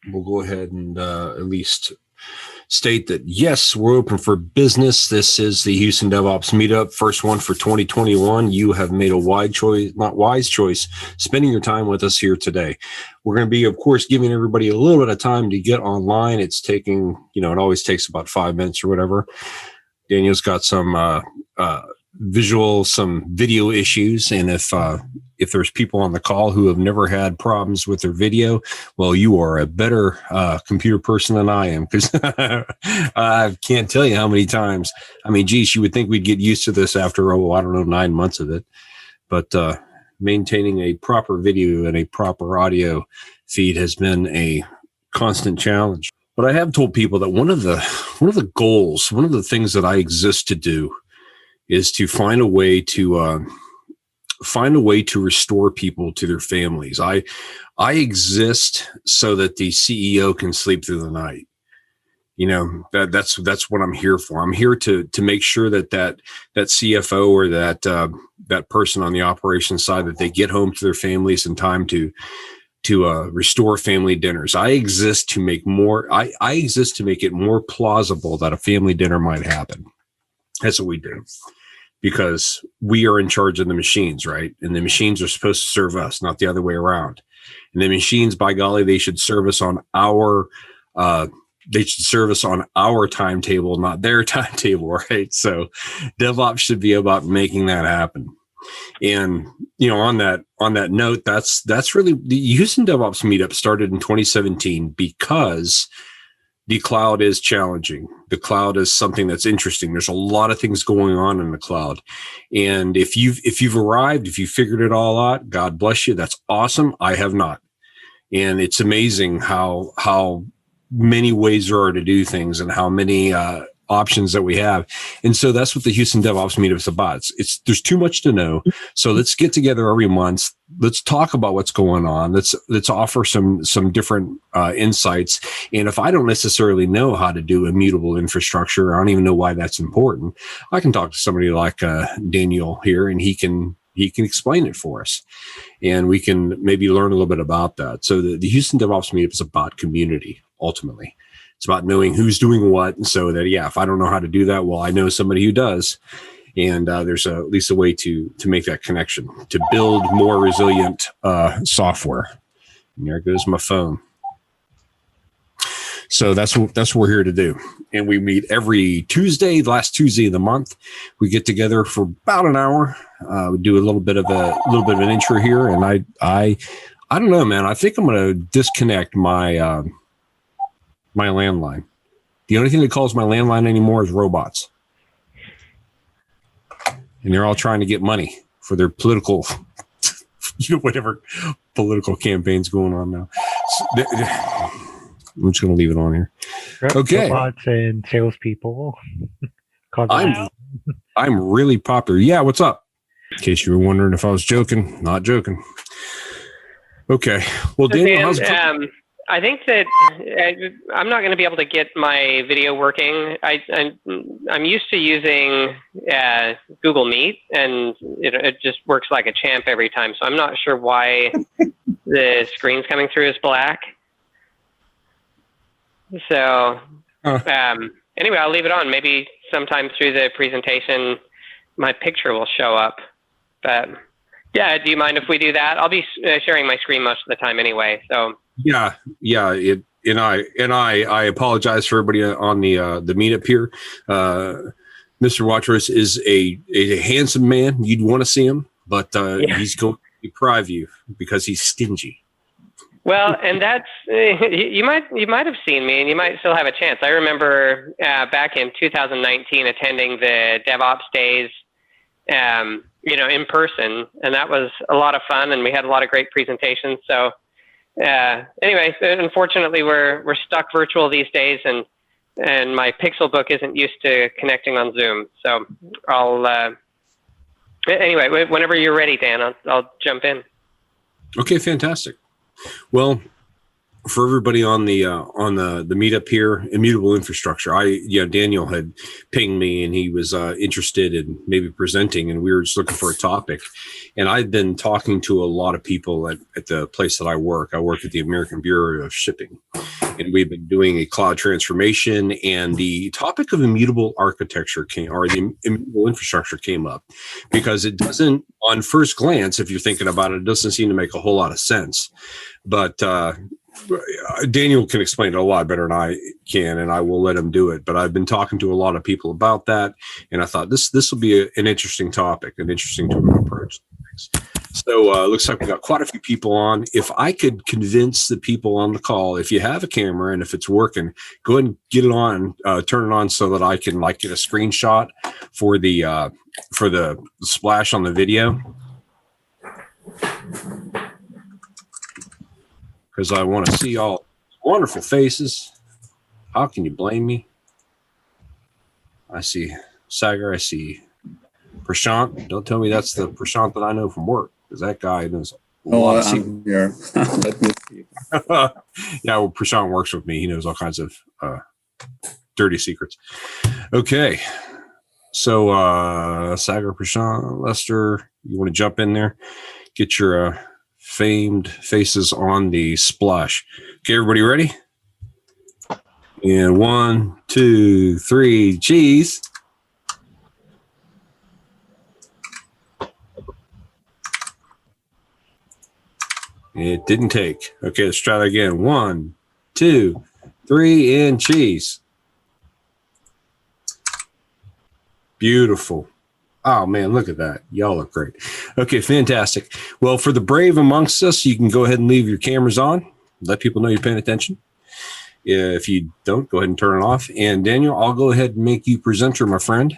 we'll go ahead and at least state that, yes, we're open for business. This is the Houston DevOps Meetup, first one for 2021. You have made a wise choice, spending your time with us here today. We're going to be, of course, giving everybody a little bit of time to get online. It's taking, it always takes about 5 minutes or whatever. Daniel's got some some video issues. And if there's people on the call who have never had problems with their video, well, you are a better computer person than I am, because I can't tell you how many times. I mean, geez, you would think we'd get used to this after, 9 months of it. But maintaining a proper video and a proper audio feed has been a constant challenge. But I have told people that one of the goals, one of the things that I exist to do, is to find a way to restore people to their families. I exist so that the CEO can sleep through the night. That's what I'm here for. I'm here to make sure that CFO or that person on the operations side, that they get home to their families in time to restore family dinners. I exist to make it more plausible that a family dinner might happen. That's what we do, because we are in charge of the machines, right? And the machines are supposed to serve us, not the other way around. And the machines, by golly, they should serve us on our timetable, not their timetable, right? So DevOps should be about making that happen. And on that note, that's really the Houston DevOps Meetup started in 2017 because the cloud is challenging. The cloud is something that's interesting. There's a lot of things going on in the cloud. And if you've arrived, if you figured it all out, God bless you. That's awesome. I have not. And it's amazing how many ways there are to do things and how many options that we have. And so that's what the Houston DevOps Meetup is about. There's too much to know. So let's get together every month. Let's talk about what's going on. Let's offer some different insights. And if I don't necessarily know how to do immutable infrastructure, I don't even know why that's important, I can talk to somebody like Daniel here, and he can explain it for us. And we can maybe learn a little bit about that. So the Houston DevOps Meetup is about community, ultimately. It's about knowing who's doing what. And so that, if I don't know how to do that, well, I know somebody who does. And there's at least a way to make that connection, to build more resilient software. And there goes my phone. So that's what we're here to do. And we meet every Tuesday, the last Tuesday of the month. We get together for about an hour. We do a little bit of an intro here. And I don't know, man. I think I'm going to disconnect my my landline. The only thing that calls my landline anymore is robots. And they're all trying to get money for their political, whatever political campaigns going on now. So I'm just going to leave it on here. Okay. Robots and salespeople. I'm really popular. Yeah, what's up? In case you were wondering if I was joking, not joking. Okay. Well, Daniel, how's it? I think that I'm not going to be able to get my video working. I'm used to using Google Meet, and it just works like a champ every time. So I'm not sure why the screen's coming through as black. So anyway, I'll leave it on. Maybe sometime through the presentation, my picture will show up. But yeah, do you mind if we do that? I'll be sharing my screen most of the time anyway. So. Yeah. I apologize for everybody on the meetup here. Mr. Watrous is a handsome man. You'd want to see him, but he's going to deprive you because he's stingy. Well, and that's you might have seen me, and you might still have a chance. I remember back in 2019 attending the DevOps days, in person, and that was a lot of fun, and we had a lot of great presentations. So. Anyway, unfortunately, we're stuck virtual these days, and my Pixel book isn't used to connecting on Zoom. So I'll anyway, whenever you're ready, Dan, I'll jump in. Okay, fantastic. Well, for everybody on the meetup here, Immutable Infrastructure. Daniel had pinged me and he was interested in maybe presenting, and we were just looking for a topic. And I've been talking to a lot of people at the place that I work. I work at the American Bureau of Shipping, and we've been doing a cloud transformation. And the topic of immutable architecture the immutable infrastructure came up because it doesn't, on first glance, if you're thinking about it, it doesn't seem to make a whole lot of sense. But Daniel can explain it a lot better than I can, and I will let him do it. But I've been talking to a lot of people about that, and I thought this will be an interesting topic, an interesting to approach things. So looks like we got quite a few people on. If I could convince the people on the call, if you have a camera and if it's working, go ahead and get it on, turn it on so that I can get a screenshot for the splash on the video. Because I want to see all wonderful faces. How can you blame me? I see Sagar. I see Prashant. Don't tell me that's the Prashant that I know from work, because that guy knows a lot of I'm here. Let me see. Yeah, well, Prashant works with me. He knows all kinds of dirty secrets. Okay. So Sagar, Prashant, Lester, you want to jump in there? Get your famed faces on the splash. Okay, everybody ready? And 1, 2, 3, cheese. It didn't take. Okay, let's try that again. 1, 2, 3, and cheese. Beautiful. Oh, man, look at that. Y'all look great. Okay, fantastic. Well, for the brave amongst us, you can go ahead and leave your cameras on. Let people know you're paying attention. If you don't, go ahead and turn it off. And Daniel, I'll go ahead and make you presenter, my friend.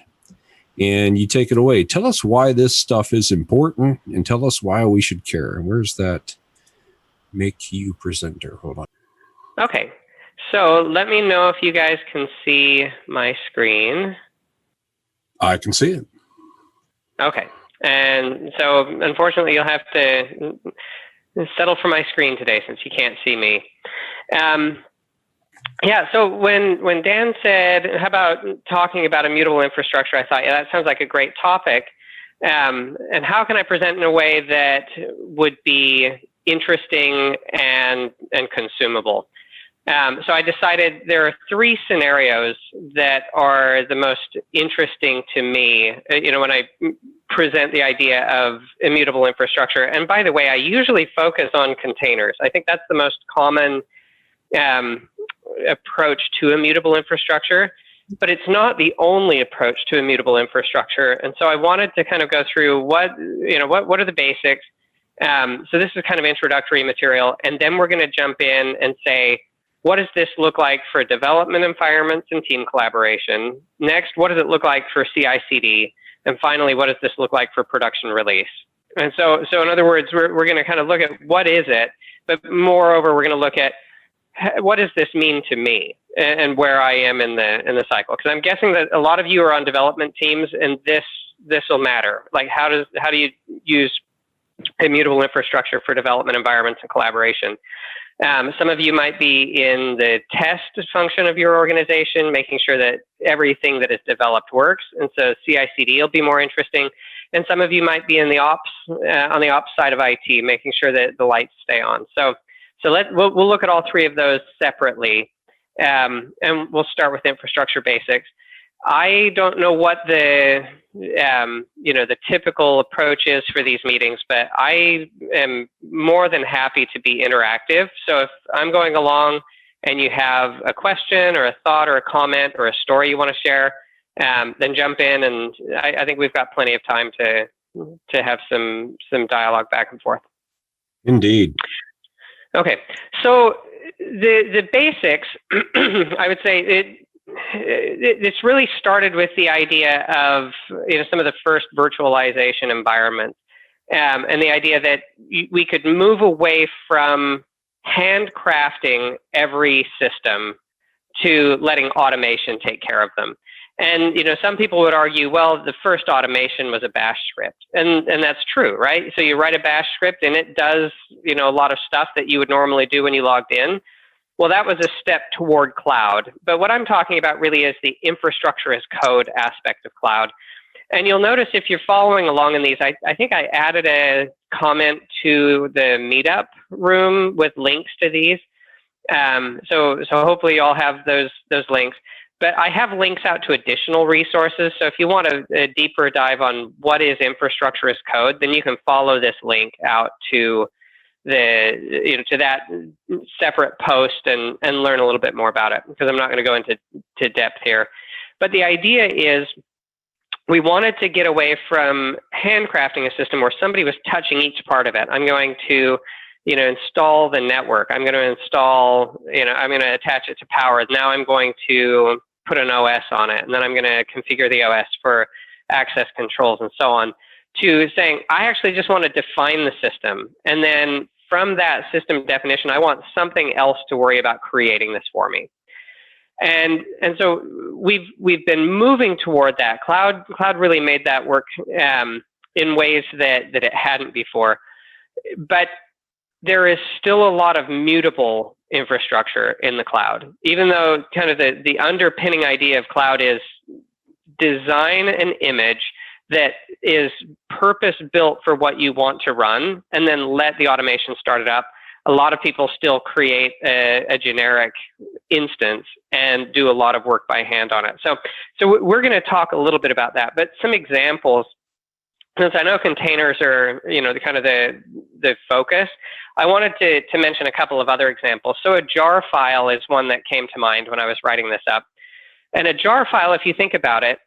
And you take it away. Tell us why this stuff is important and tell us why we should care. Where's that make you presenter? Hold on. Okay. So let me know if you guys can see my screen. I can see it. Okay. And so unfortunately, you'll have to settle for my screen today since you can't see me. Yeah, so when Dan said, how about talking about immutable infrastructure, I thought, yeah, that sounds like a great topic. And how can I present in a way that would be interesting and consumable? So I decided there are 3 scenarios that are the most interesting to me, when I present the idea of immutable infrastructure. And by the way, I usually focus on containers. I think that's the most common approach to immutable infrastructure, but it's not the only approach to immutable infrastructure. And so I wanted to kind of go through what are the basics. So this is kind of introductory material, and then we're going to jump in and say, what does this look like for development environments and team collaboration? Next, what does it look like for CI/CD? And finally, what does this look like for production release? And so in other words, we're going to kind of look at what is it, but moreover, we're going to look at what does this mean to me and where I am in the cycle? Because I'm guessing that a lot of you are on development teams, and this will matter. Like how do you use immutable infrastructure for development environments and collaboration? Some of you might be in the test function of your organization, making sure that everything that is developed works. And so CI/CD will be more interesting. And some of you might be in the ops, on the ops side of IT, making sure that the lights stay on. So we'll look at all 3 of those separately. And we'll start with infrastructure basics. I don't know what the typical approach is for these meetings, but I am more than happy to be interactive. So if I'm going along and you have a question or a thought or a comment or a story you want to share, then jump in, and I think we've got plenty of time to have some dialogue back and forth. Indeed. Okay, so the basics, I would say it's really started with the idea of some of the first virtualization environments, and the idea that we could move away from handcrafting every system to letting automation take care of them. And some people would argue, well, the first automation was a bash script, and that's true, right? So you write a bash script, and it does a lot of stuff that you would normally do when you logged in. Well, that was a step toward cloud. But what I'm talking about really is the infrastructure as code aspect of cloud. And you'll notice if you're following along in these, I think I added a comment to the Meetup room with links to these. So hopefully you all have those links. But I have links out to additional resources. So if you want a deeper dive on what is infrastructure as code, then you can follow this link out to to that separate post and learn a little bit more about it, because I'm not going to go into depth here. But the idea is we wanted to get away from handcrafting a system where somebody was touching each part of it. I'm going to install the network. I'm going to install, I'm going to attach it to power. Now I'm going to put an OS on it, and then I'm going to configure the OS for access controls and so on, to saying, I actually just want to define the system. And then from that system definition, I want something else to worry about creating this for me. And so we've been moving toward that. Cloud really made that work in ways that it hadn't before. But there is still a lot of mutable infrastructure in the cloud, even though kind of the underpinning idea of cloud is design an image that is purpose-built for what you want to run, and then let the automation start it up. A lot of people still create a generic instance and do a lot of work by hand on it. So we're going to talk a little bit about that, but some examples. Since I know containers are, the focus, I wanted to mention a couple of other examples. So a jar file is one that came to mind when I was writing this up. And a jar file, if you think about it,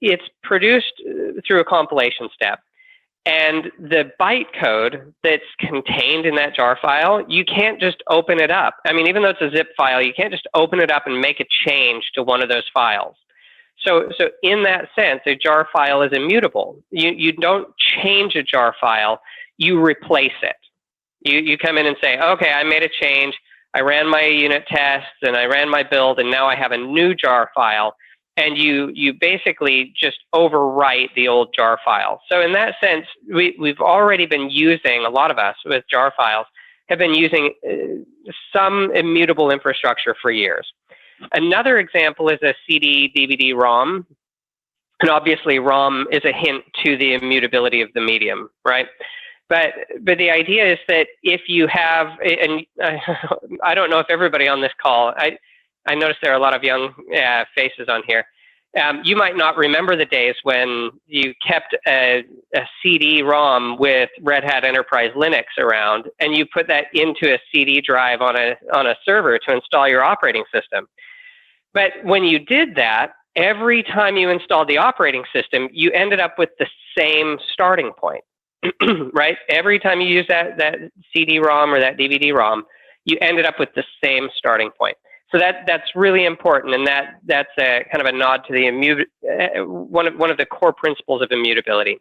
it's produced through a compilation step. And the bytecode that's contained in that jar file, you can't just open it up. I mean, even though it's a zip file, you can't just open it up and make a change to one of those files. So in that sense, a jar file is immutable. You don't change a jar file, you replace it. You come in and say, okay, I made a change, I ran my unit tests, and I ran my build, and now I have a new jar file. And you basically just overwrite the old jar file. So in that sense, we've already been using, a lot of us with jar files, have been using some immutable infrastructure for years. Another example is a CD, DVD, ROM. And obviously ROM is a hint to the immutability of the medium, right? But the idea is that if you have, and I don't know if everybody on this call, I noticed there are a lot of young faces on here. You might not remember the days when you kept a CD-ROM with Red Hat Enterprise Linux around, and you put that into a CD drive on a server to install your operating system. But when you did that, every time you installed the operating system, you ended up with the same starting point, right? Every time you use that CD-ROM or that DVD-ROM, you ended up with the same starting point. So that's really important, and that's a kind of a nod to the one of the core principles of immutability.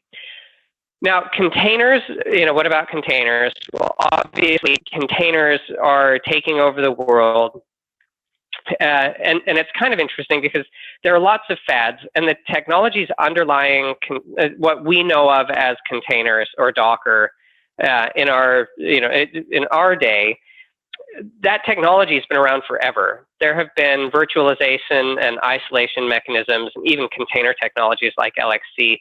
Now, containers, what about containers? Well, obviously, containers are taking over the world, and it's kind of interesting because there are lots of fads, and the technologies underlying what we know of as containers or Docker in our day. That technology has been around forever. There have been virtualization and isolation mechanisms, and even container technologies like LXC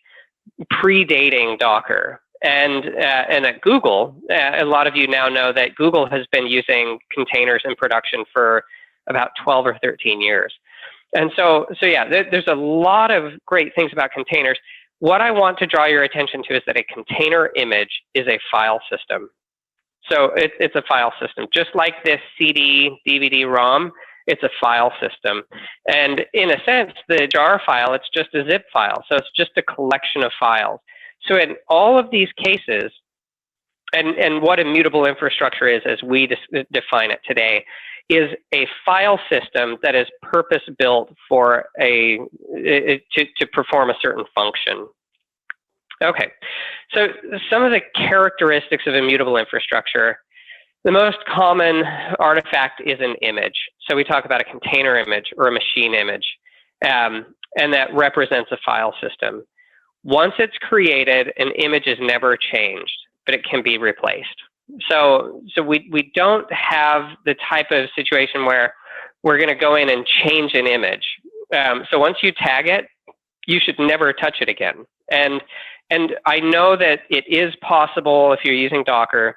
predating Docker. And at Google, a lot of you now know that Google has been using containers in production for about 12 or 13 years. And so yeah, there's a lot of great things about containers. What I want to draw your attention to is that a container image is a file system. So it's a file system. Just like this CD, DVD, ROM, it's a file system. And in a sense, the jar file, it's just a zip file. So it's just a collection of files. So in all of these cases, and what immutable infrastructure is as we define it today, is a file system that is purpose-built for to perform a certain function. Okay, so some of the characteristics of immutable infrastructure. The most common artifact is an image. So we talk about a container image or a machine image, and that represents a file system. Once it's created, an image is never changed, but it can be replaced. So we don't have the type of situation where we're going to go in and change an image. So once you tag it, you should never touch it again. And I know that it is possible if you're using Docker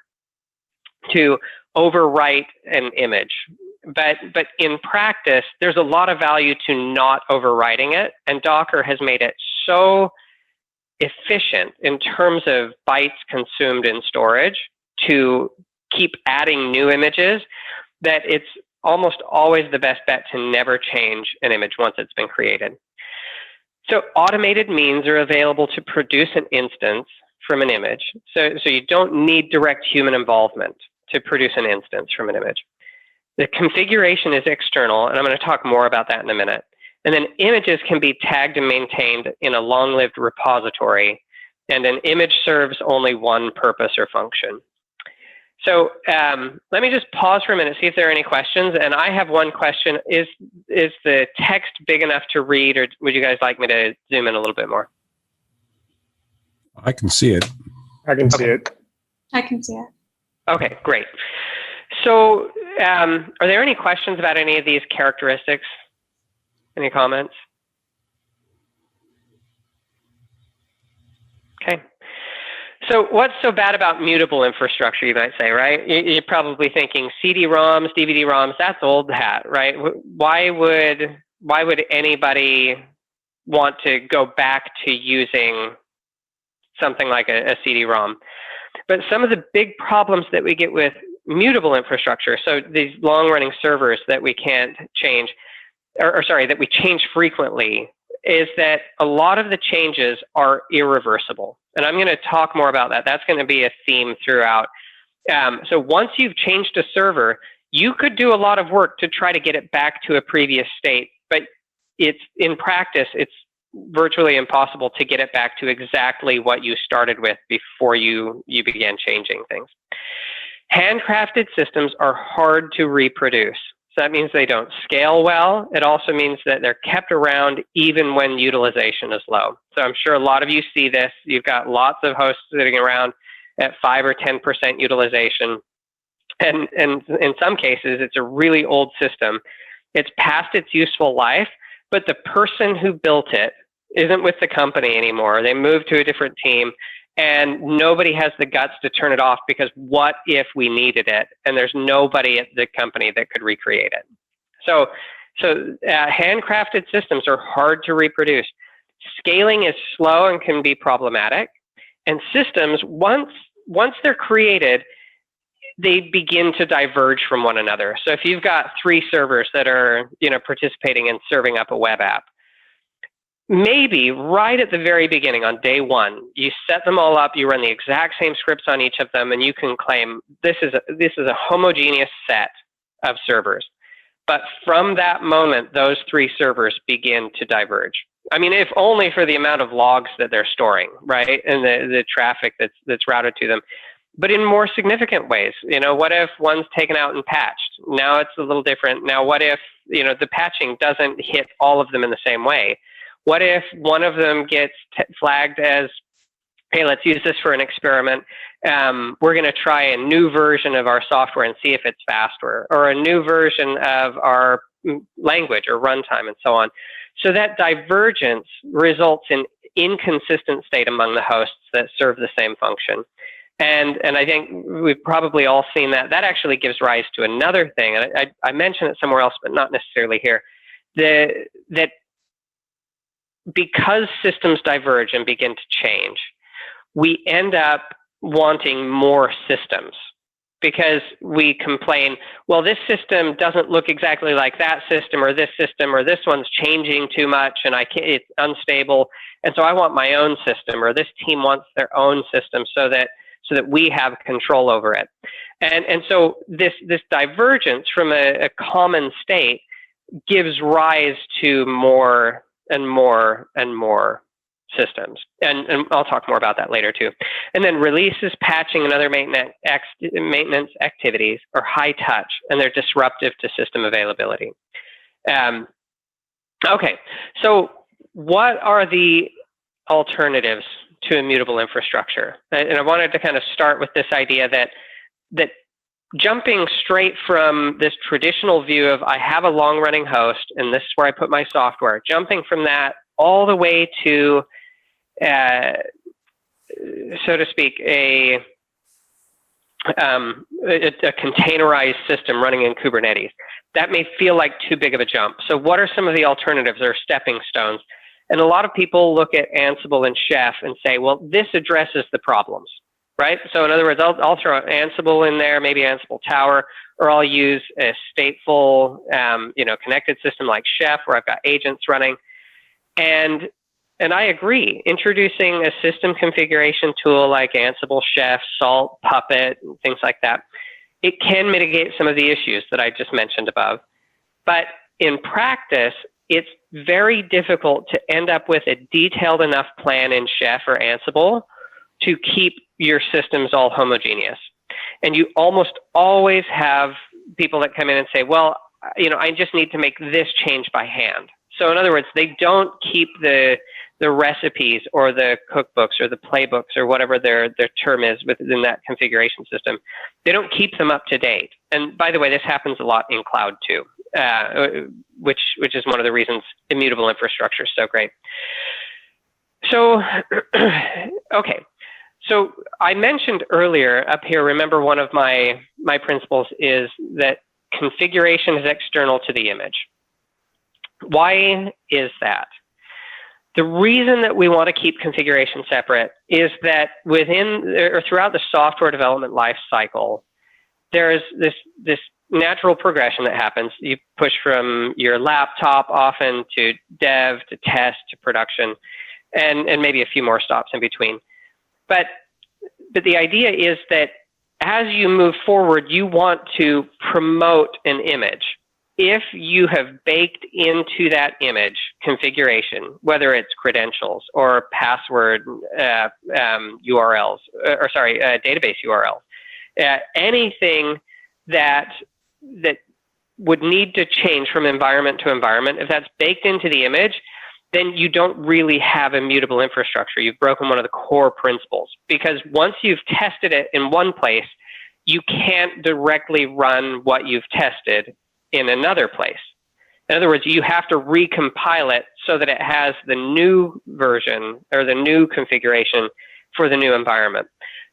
to overwrite an image. But in practice, there's a lot of value to not overwriting it. And Docker has made it so efficient in terms of bytes consumed in storage to keep adding new images that it's almost always the best bet to never change an image once it's been created. So automated means are available to produce an instance from an image. So you don't need direct human involvement to produce an instance from an image. The configuration is external, and I'm going to talk more about that in a minute. And then images can be tagged and maintained in a long-lived repository, and an image serves only one purpose or function. So let me just pause for a minute, see if there are any questions. And I have one question. Is the text big enough to read, or would you guys like me to zoom in a little bit more? I can see it. I can see it. I can see it. Okay, great. So are there any questions about any of these characteristics? Any comments? Okay. So what's so bad about mutable infrastructure, you might say, right? You're probably thinking CD-ROMs, DVD-ROMs, that's old hat, right? Why would anybody want to go back to using something like a CD-ROM? But some of the big problems that we get with mutable infrastructure, so these long-running servers that we can't change, or sorry, that we change frequently, is that a lot of the changes are irreversible. And I'm going to talk more about that. That's going to be a theme throughout. So once you've changed a server, you could do a lot of work to try to get it back to a previous state, but in practice, it's virtually impossible to get it back to exactly what you started with before you began changing things. Handcrafted systems are hard to reproduce. So that means they don't scale well. It also means that they're kept around even when utilization is low. So I'm sure a lot of you see this. You've got lots of hosts sitting around at 5 or 10% utilization. And in some cases, it's a really old system. It's past its useful life, but the person who built it isn't with the company anymore. They moved to a different team, and nobody has the guts to turn it off because what if we needed it? And there's nobody at the company that could recreate it. So handcrafted systems are hard to reproduce. Scaling is slow and can be problematic. And systems, once they're created, they begin to diverge from one another. So if you've got 3 servers that are participating in serving up a web app, maybe right at the very beginning on day 1, you set them all up, you run the exact same scripts on each of them, and you can claim this is a homogeneous set of servers. But from that moment, those 3 servers begin to diverge. I mean, if only for the amount of logs that they're storing, right? And the traffic that's routed to them. But in more significant ways, what if one's taken out and patched? Now it's a little different. Now, what if, the patching doesn't hit all of them in the same way? What if one of them gets flagged as, hey, let's use this for an experiment. We're going to try a new version of our software and see if it's faster, or a new version of our language or runtime and so on. So that divergence results in inconsistent state among the hosts that serve the same function. And I think we've probably all seen that. That actually gives rise to another thing. And I mentioned it somewhere else, but not necessarily here. That because systems diverge and begin to change, we end up wanting more systems because we complain, well, this system doesn't look exactly like that system, or this one's changing too much and it's unstable. And so I want my own system, or this team wants their own system so that we have control over it. And so this divergence from a common state gives rise to more and more and more systems. And I'll talk more about that later too. And then releases, patching, and other maintenance activities are high touch, and they're disruptive to system availability. Okay, so what are the alternatives to immutable infrastructure? And I wanted to kind of start with this idea that that jumping straight from this traditional view of I have a long-running host and this is where I put my software, jumping from that all the way to, so to speak, a containerized system running in Kubernetes. That may feel like too big of a jump. So what are some of the alternatives or stepping stones? And a lot of people look at Ansible and Chef and say, well, this addresses the problems, right? So in other words, I'll throw Ansible in there, maybe Ansible Tower, or I'll use a stateful, connected system like Chef where I've got agents running. And I agree, introducing a system configuration tool like Ansible, Chef, Salt, Puppet, and things like that, it can mitigate some of the issues that I just mentioned above. But in practice, it's very difficult to end up with a detailed enough plan in Chef or Ansible to keep your systems all homogeneous. And you almost always have people that come in and say, well, I just need to make this change by hand. So in other words, they don't keep the recipes or the cookbooks or the playbooks or whatever their term is within that configuration system. They don't keep them up to date. And by the way, this happens a lot in cloud too, which is one of the reasons immutable infrastructure is so great. So, okay. So I mentioned earlier up here, remember one of my principles is that configuration is external to the image. Why is that? The reason that we want to keep configuration separate is that within or throughout the software development life cycle, there's this natural progression that happens. You push from your laptop often to dev, to test, to production, and maybe a few more stops in between. But the idea is that as you move forward, you want to promote an image. If you have baked into that image configuration, whether it's credentials or password URLs, database URLs, anything that would need to change from environment to environment, if that's baked into the image, then you don't really have immutable infrastructure. You've broken one of the core principles, because once you've tested it in one place, you can't directly run what you've tested in another place. In other words, you have to recompile it so that it has the new version or the new configuration for the new environment.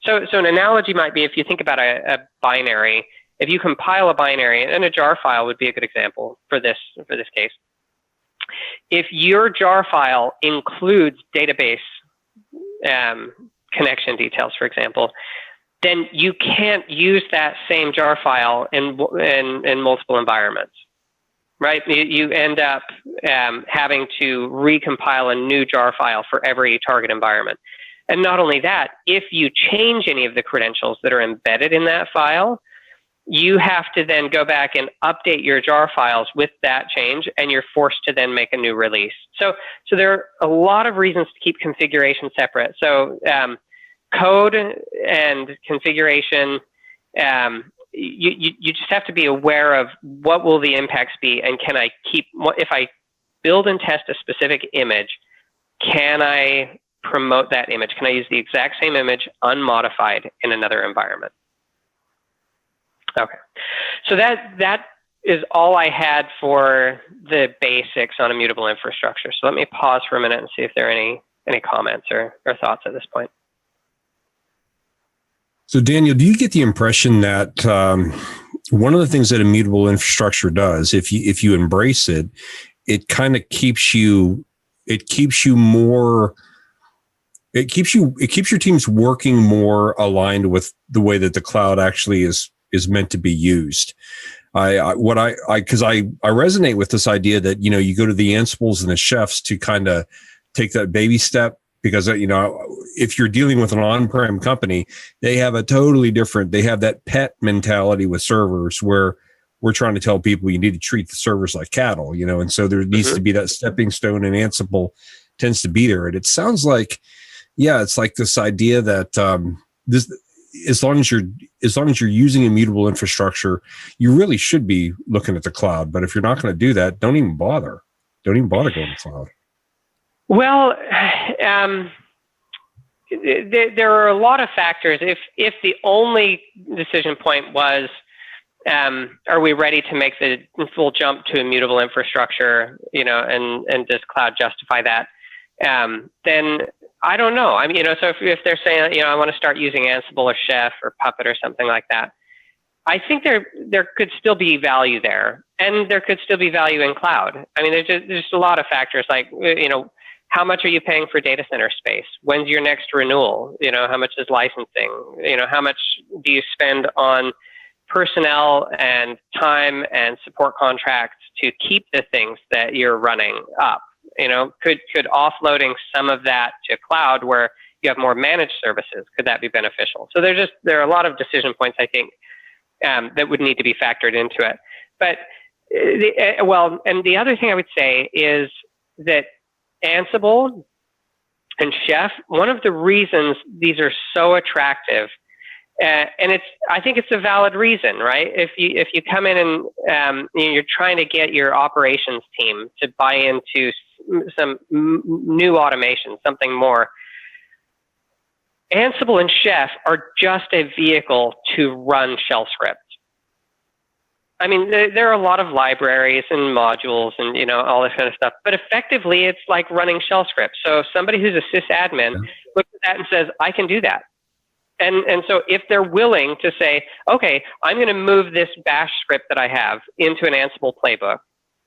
So an analogy might be, if you think about a binary, if you compile a binary, and a jar file would be a good example for this case. If your jar file includes database connection details, for example, then you can't use that same jar file in multiple environments, right? You end up having to recompile a new jar file for every target environment. And not only that, if you change any of the credentials that are embedded in that file, you have to then go back and update your jar files with that change, and you're forced to then make a new release. So there are a lot of reasons to keep configuration separate. So code and configuration, you just have to be aware of what will the impacts be, and can I keep, if I build and test a specific image, can I promote that image? Can I use the exact same image unmodified in another environment? Okay, so that is all I had for the basics on immutable infrastructure. So let me pause for a minute and see if there are any comments or thoughts at this point. So Daniel, do you get the impression that one of the things that immutable infrastructure does, if you embrace it, it kind of keeps your teams working more aligned with the way that the cloud actually is meant to be used? Because I resonate with this idea that, you go to the Ansibles and the Chefs to kind of take that baby step, because, if you're dealing with an on-prem company, they have that pet mentality with servers, where we're trying to tell people you need to treat the servers like cattle, and so there needs to be that stepping stone, and Ansible tends to be there. And it sounds like, it's like this idea that as long as you're using immutable infrastructure, you really should be looking at the cloud. But if you're not going to do that, don't even bother going to cloud. Well, there are a lot of factors. If the only decision point was, are we ready to make the full jump to immutable infrastructure, and does cloud justify that? Then I don't know. I mean, so if they're saying, I want to start using Ansible or Chef or Puppet or something like that, I think there could still be value there, and there could still be value in cloud. I mean, there's just a lot of factors like, how much are you paying for data center space? When's your next renewal? How much is licensing? How much do you spend on personnel and time and support contracts to keep the things that you're running up? Could offloading some of that to cloud where you have more managed services, could that be beneficial? So there are a lot of decision points, I think, that would need to be factored into it. But and the other thing I would say is that Ansible and Chef, one of the reasons these are so attractive, and I think it's a valid reason, right? If you come in and you're trying to get your operations team to buy into some new automation, something more, Ansible and Chef are just a vehicle to run shell script. I mean, there are a lot of libraries and modules and, all this kind of stuff, but effectively it's like running shell script. So somebody who's a sysadmin looks at that and says, I can do that. And so if they're willing to say, okay, I'm going to move this bash script that I have into an Ansible playbook,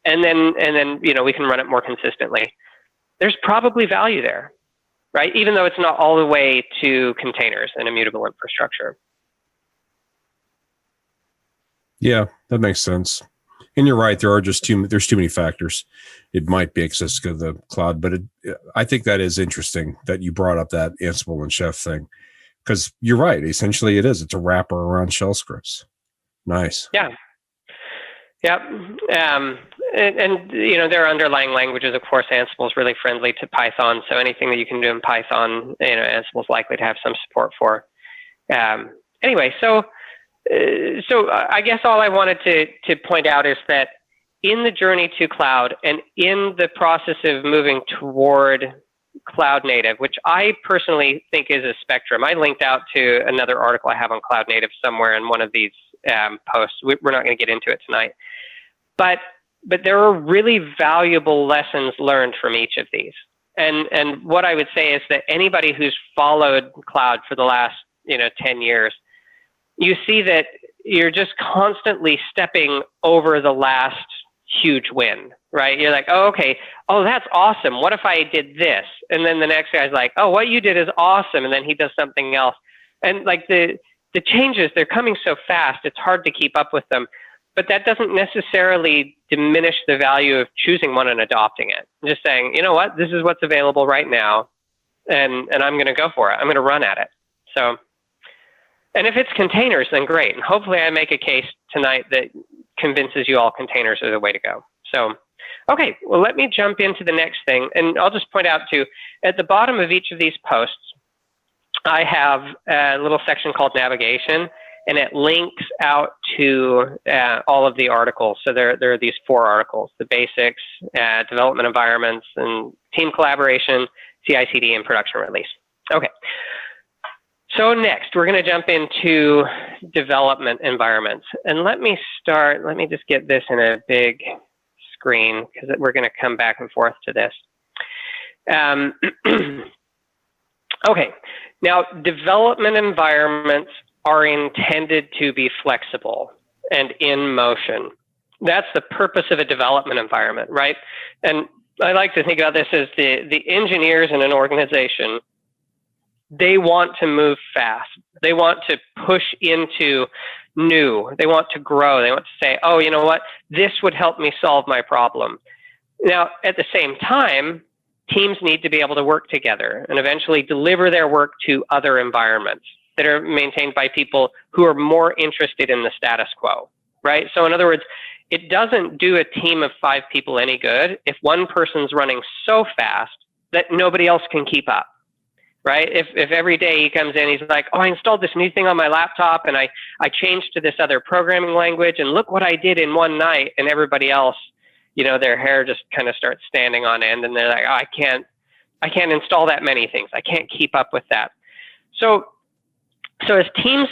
and then we can run it more consistently, there's probably value there, right? Even though it's not all the way to containers and immutable infrastructure. Yeah, that makes sense. And you're right. There's too many factors. It might be access to the cloud, but I think that is interesting that you brought up that Ansible and Chef thing, because you're right. Essentially, it is. It's a wrapper around shell scripts. Nice. Yeah. Yep. And there are underlying languages. Of course, Ansible is really friendly to Python. So anything that you can do in Python, Ansible is likely to have some support for. Anyway, so I guess all I wanted to point out is that in the journey to cloud and in the process of moving toward cloud native, which I personally think is a spectrum. I linked out to another article I have on cloud native somewhere in one of these posts. We're not going to get into it tonight. But there are really valuable lessons learned from each of these. And what I would say is that anybody who's followed cloud for the last 10 years, you see that you're just constantly stepping over the last huge win, right? You're like, oh, okay, oh, that's awesome. What if I did this? And then the next guy's like, oh, what you did is awesome. And then he does something else. And like the changes, they're coming so fast, it's hard to keep up with them. But that doesn't necessarily diminish the value of choosing one and adopting it. Just saying, you know what, this is what's available right now, and I'm going to go for it. I'm going to run at it. So, and if it's containers, then great. And hopefully I make a case tonight that convinces you all containers are the way to go. So, okay, well, let me jump into the next thing. And I'll just point out too, at the bottom of each of these posts, I have a little section called navigation, and it links out to all of the articles. So there are these 4 articles: the basics, development environments, and team collaboration, CI/CD, and production release. Okay. So next, we're going to jump into development environments. And let me just get this in a big screen, because we're going to come back and forth to this. Okay. Now, development environments are intended to be flexible and in motion. That's the purpose of a development environment, right? And I like to think about this as the engineers in an organization. They want to move fast. They want to push into new. They want to grow. They want to say, oh, you know what? This would help me solve my problem. Now, at the same time, teams need to be able to work together and eventually deliver their work to other environments that are maintained by people who are more interested in the status quo, right? So in other words, it doesn't do a team of 5 people any good if one person's running so fast that nobody else can keep up, right? If every day he comes in, he's like, oh, I installed this new thing on my laptop and I changed to this other programming language and look what I did in one night, and everybody else, their hair just kind of starts standing on end and they're like, oh, I can't I can't install that many things. I can't keep up with that. So as teams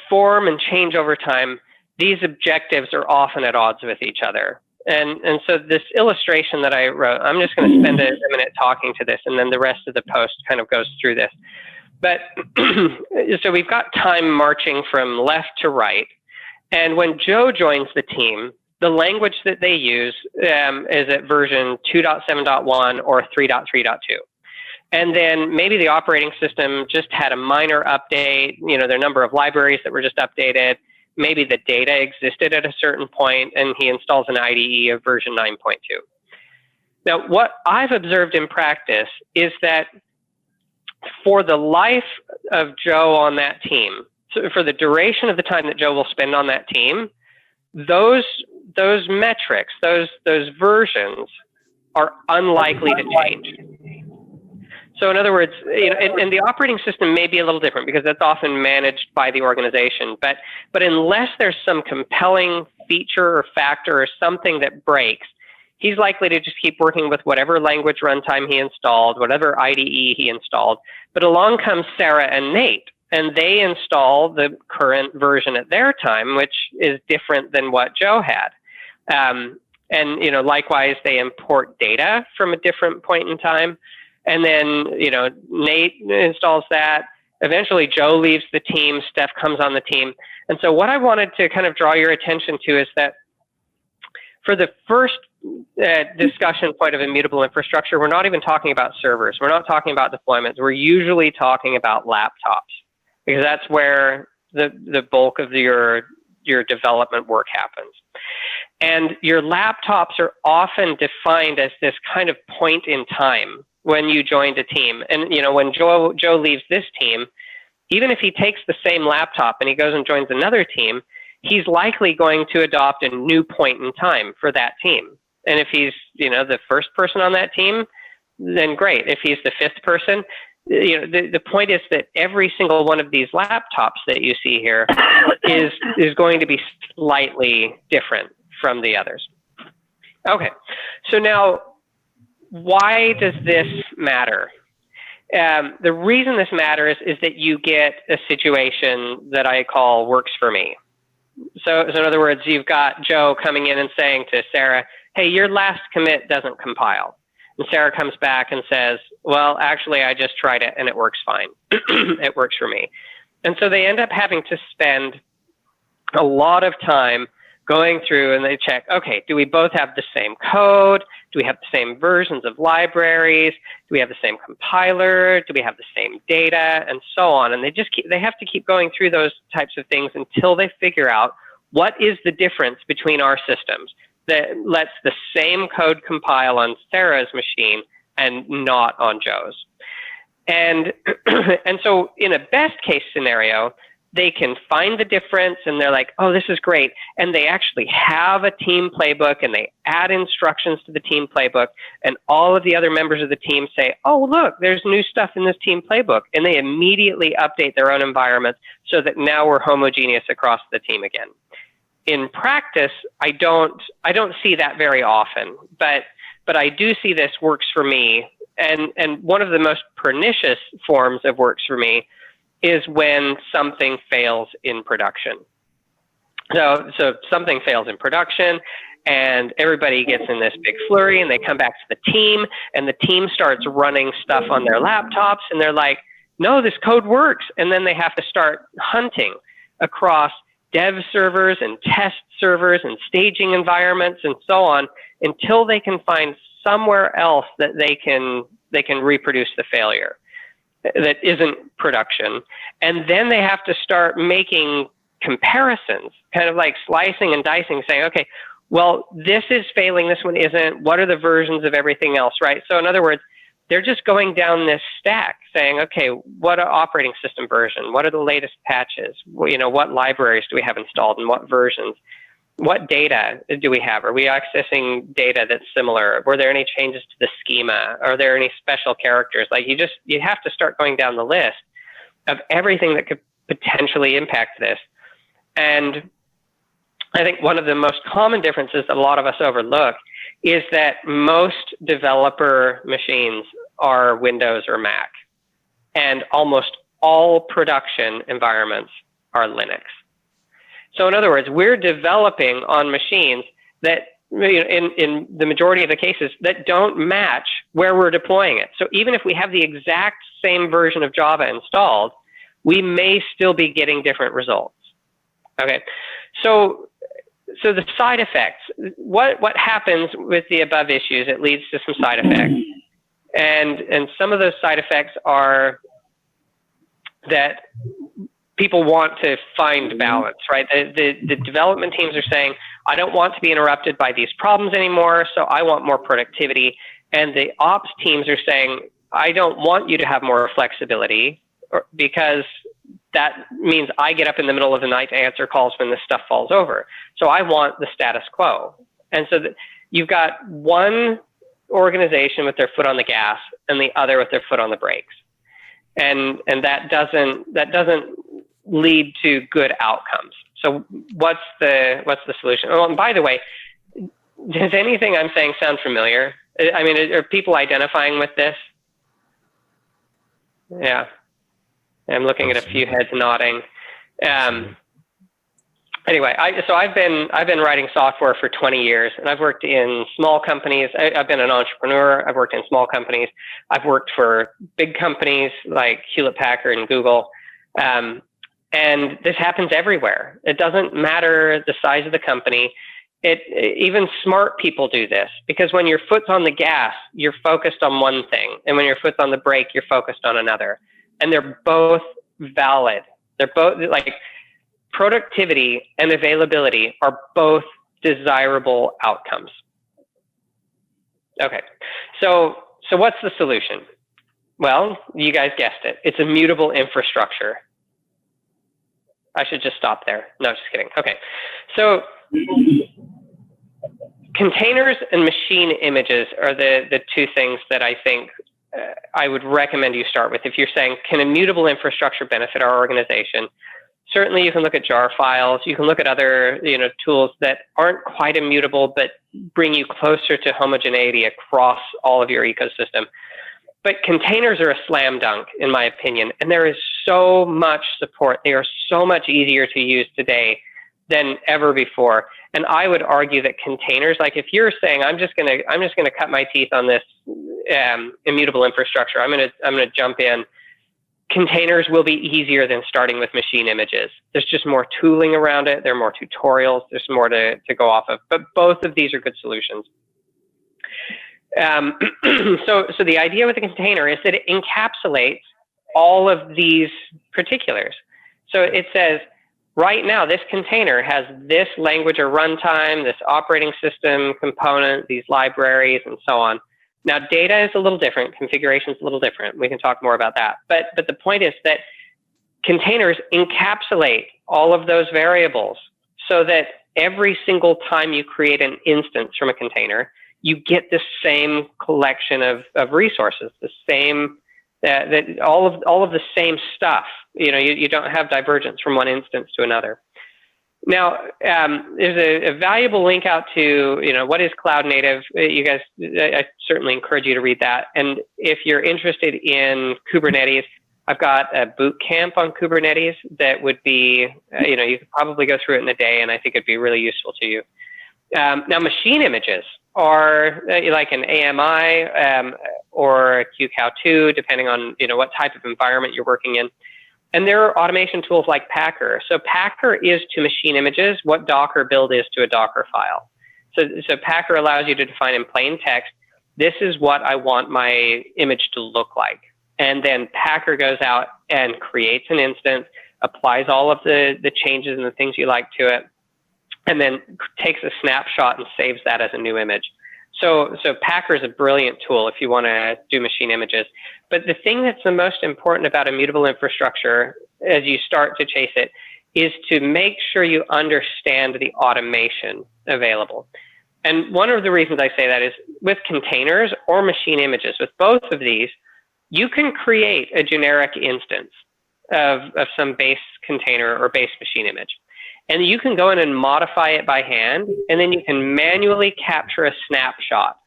form and change over time, these objectives are often at odds with each other. And so this illustration that I wrote, I'm just going to spend a minute talking to this, and then the rest of the post kind of goes through this. But so we've got time marching from left to right. And when Joe joins the team, the language that they use is at version 2.7.1 or 3.3.2. And then maybe the operating system just had a minor update, their number of libraries that were just updated. Maybe the data existed at a certain point, and he installs an IDE of version 9.2. Now, what I've observed in practice is that for the life of Joe on that team, so for the duration of the time that Joe will spend on that team, those metrics, those versions are unlikely to change. So in other words, and the operating system may be a little different because that's often managed by the organization. But unless there's some compelling feature or factor or something that breaks, he's likely to just keep working with whatever language runtime he installed, whatever IDE he installed. But along comes Sarah and Nate, and they install the current version at their time, which is different than what Joe had. And likewise, they import data from a different point in time. And then, Nate installs that. Eventually, Joe leaves the team. Steph comes on the team. And so what I wanted to kind of draw your attention to is that for the first discussion point of immutable infrastructure, we're not even talking about servers. We're not talking about deployments. We're usually talking about laptops because that's where the bulk of your development work happens. And your laptops are often defined as this kind of point in time when you joined a team. And when Joe leaves this team, even if he takes the same laptop and he goes and joins another team, he's likely going to adopt a new point in time for that team. And if he's the first person on that team, then great. If he's the fifth person, the point is that every single one of these laptops that you see here is going to be slightly different from the others. Okay, so now, why does this matter? The reason this matters is that you get a situation that I call works for me. So in other words, you've got Joe coming in and saying to Sarah, hey, your last commit doesn't compile. And Sarah comes back and says, well, actually, I just tried it and it works fine. It works for me. And so they end up having to spend a lot of time going through and they check, okay, do we both have the same code? Do we have the same versions of libraries? Do we have the same compiler? Do we have the same data? And so on. And they have to keep going through those types of things until they figure out what is the difference between our systems that lets the same code compile on Sarah's machine and not on Joe's. And so in a best case scenario, they can find the difference and they're like, oh, this is great. And they actually have a team playbook and they add instructions to the team playbook. And all of the other members of the team say, oh, look, there's new stuff in this team playbook. And they immediately update their own environments so that now we're homogeneous across the team again. In practice, I don't see that very often, but I do see this works for me. And one of the most pernicious forms of works for me is when something fails in production. So something fails in production and everybody gets in this big flurry and they come back to the team and the team starts running stuff on their laptops and they're like, no, this code works. And then they have to start hunting across dev servers and test servers and staging environments and so on until they can find somewhere else that they can reproduce the failure that isn't production. And then they have to start making comparisons, kind of like slicing and dicing, saying, okay, well, this is failing, this one isn't. What are the versions of everything else, right? So in other words, they're just going down this stack saying, okay, what operating system version? What are the latest patches? What libraries do we have installed and what versions? What data do we have? Are we accessing data that's similar? Were there any changes to the schema? Are there any special characters? Like you have to start going down the list of everything that could potentially impact this. And I think one of the most common differences that a lot of us overlook is that most developer machines are Windows or Mac, and almost all production environments are Linux. So in other words, we're developing on machines that, in the majority of the cases, that don't match where we're deploying it. So even if we have the exact same version of Java installed, we may still be getting different results. Okay, so the side effects, what happens with the above issues, it leads to some side effects. And some of those side effects are that people want to find balance, right? The development teams are saying, I don't want to be interrupted by these problems anymore, so I want more productivity. And the ops teams are saying, I don't want you to have more flexibility, because that means I get up in the middle of the night to answer calls when this stuff falls over. So I want the status quo. And so you've got one organization with their foot on the gas and the other with their foot on the brakes. And that doesn't lead to good outcomes. So what's the solution? Oh, and by the way, does anything I'm saying sound familiar? I mean, are people identifying with this? Yeah. I'm looking at a few heads nodding. Anyway, so I've been writing software for 20 years, and I've worked in small companies. I've been an entrepreneur. I've worked in small companies. I've worked for big companies like Hewlett-Packard and Google. And this happens everywhere. It doesn't matter the size of the company. Even smart people do this, because when your foot's on the gas, you're focused on one thing. And when your foot's on the brake, you're focused on another. And they're both valid. They're both, like, productivity and availability are both desirable outcomes. Okay, so what's the solution? Well, you guys guessed it. It's immutable infrastructure. I should just stop there. No, just kidding. Okay, so containers and machine images are the two things that I think I would recommend you start with. If you're saying, can immutable infrastructure benefit our organization? Certainly you can look at jar files. You can look at other tools that aren't quite immutable, but bring you closer to homogeneity across all of your ecosystem. But containers are a slam dunk, in my opinion, and there is so much support. They are so much easier to use today than ever before. And I would argue that containers, like if you're saying, I'm just gonna cut my teeth on this immutable infrastructure, I'm gonna jump in, containers will be easier than starting with machine images. There's just more tooling around it. There are more tutorials. There's more to go off of. But both of these are good solutions. So the idea with a container is that it encapsulates all of these particulars. So it says, right now, this container has this language or runtime, this operating system component, these libraries, and so on. Now, data is a little different. Configuration is a little different. We can talk more about that. But the point is that containers encapsulate all of those variables so that every single time you create an instance from a container, you get the same collection of resources, the same all of the same stuff. You don't have divergence from one instance to another. Now, there's a valuable link out to, what is cloud native. You guys, I certainly encourage you to read that. And if you're interested in Kubernetes, I've got a boot camp on Kubernetes that would be, you could probably go through it in a day, and I think it'd be really useful to you. Now, machine images are like an AMI or a QCOW2, depending on what type of environment you're working in. And there are automation tools like Packer. So Packer is to machine images what Docker build is to a Docker file. So Packer allows you to define in plain text, this is what I want my image to look like. And then Packer goes out and creates an instance, applies all of the changes and the things you like to it, and then takes a snapshot and saves that as a new image. So Packer is a brilliant tool if you want to do machine images. But the thing that's the most important about immutable infrastructure as you start to chase it is to make sure you understand the automation available. And one of the reasons I say that is with containers or machine images, with both of these, you can create a generic instance of some base container or base machine image. And you can go in and modify it by hand, and then you can manually capture a snapshot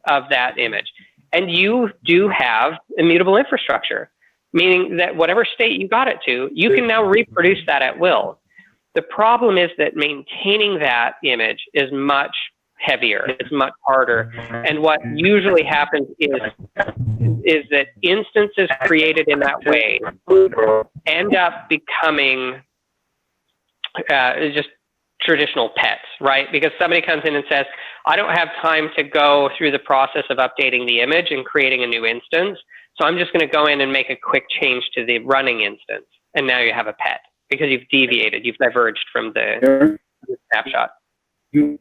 of that image. And you do have immutable infrastructure, meaning that whatever state you got it to, you can now reproduce that at will. The problem is that maintaining that image is much heavier, it's much harder. And what usually happens is that instances created in that way end up becoming just traditional pets, right? Because somebody comes in and says, I don't have time to go through the process of updating the image and creating a new instance, so I'm just going to go in and make a quick change to the running instance. And now you have a pet because you've deviated, you've diverged from the snapshot. Is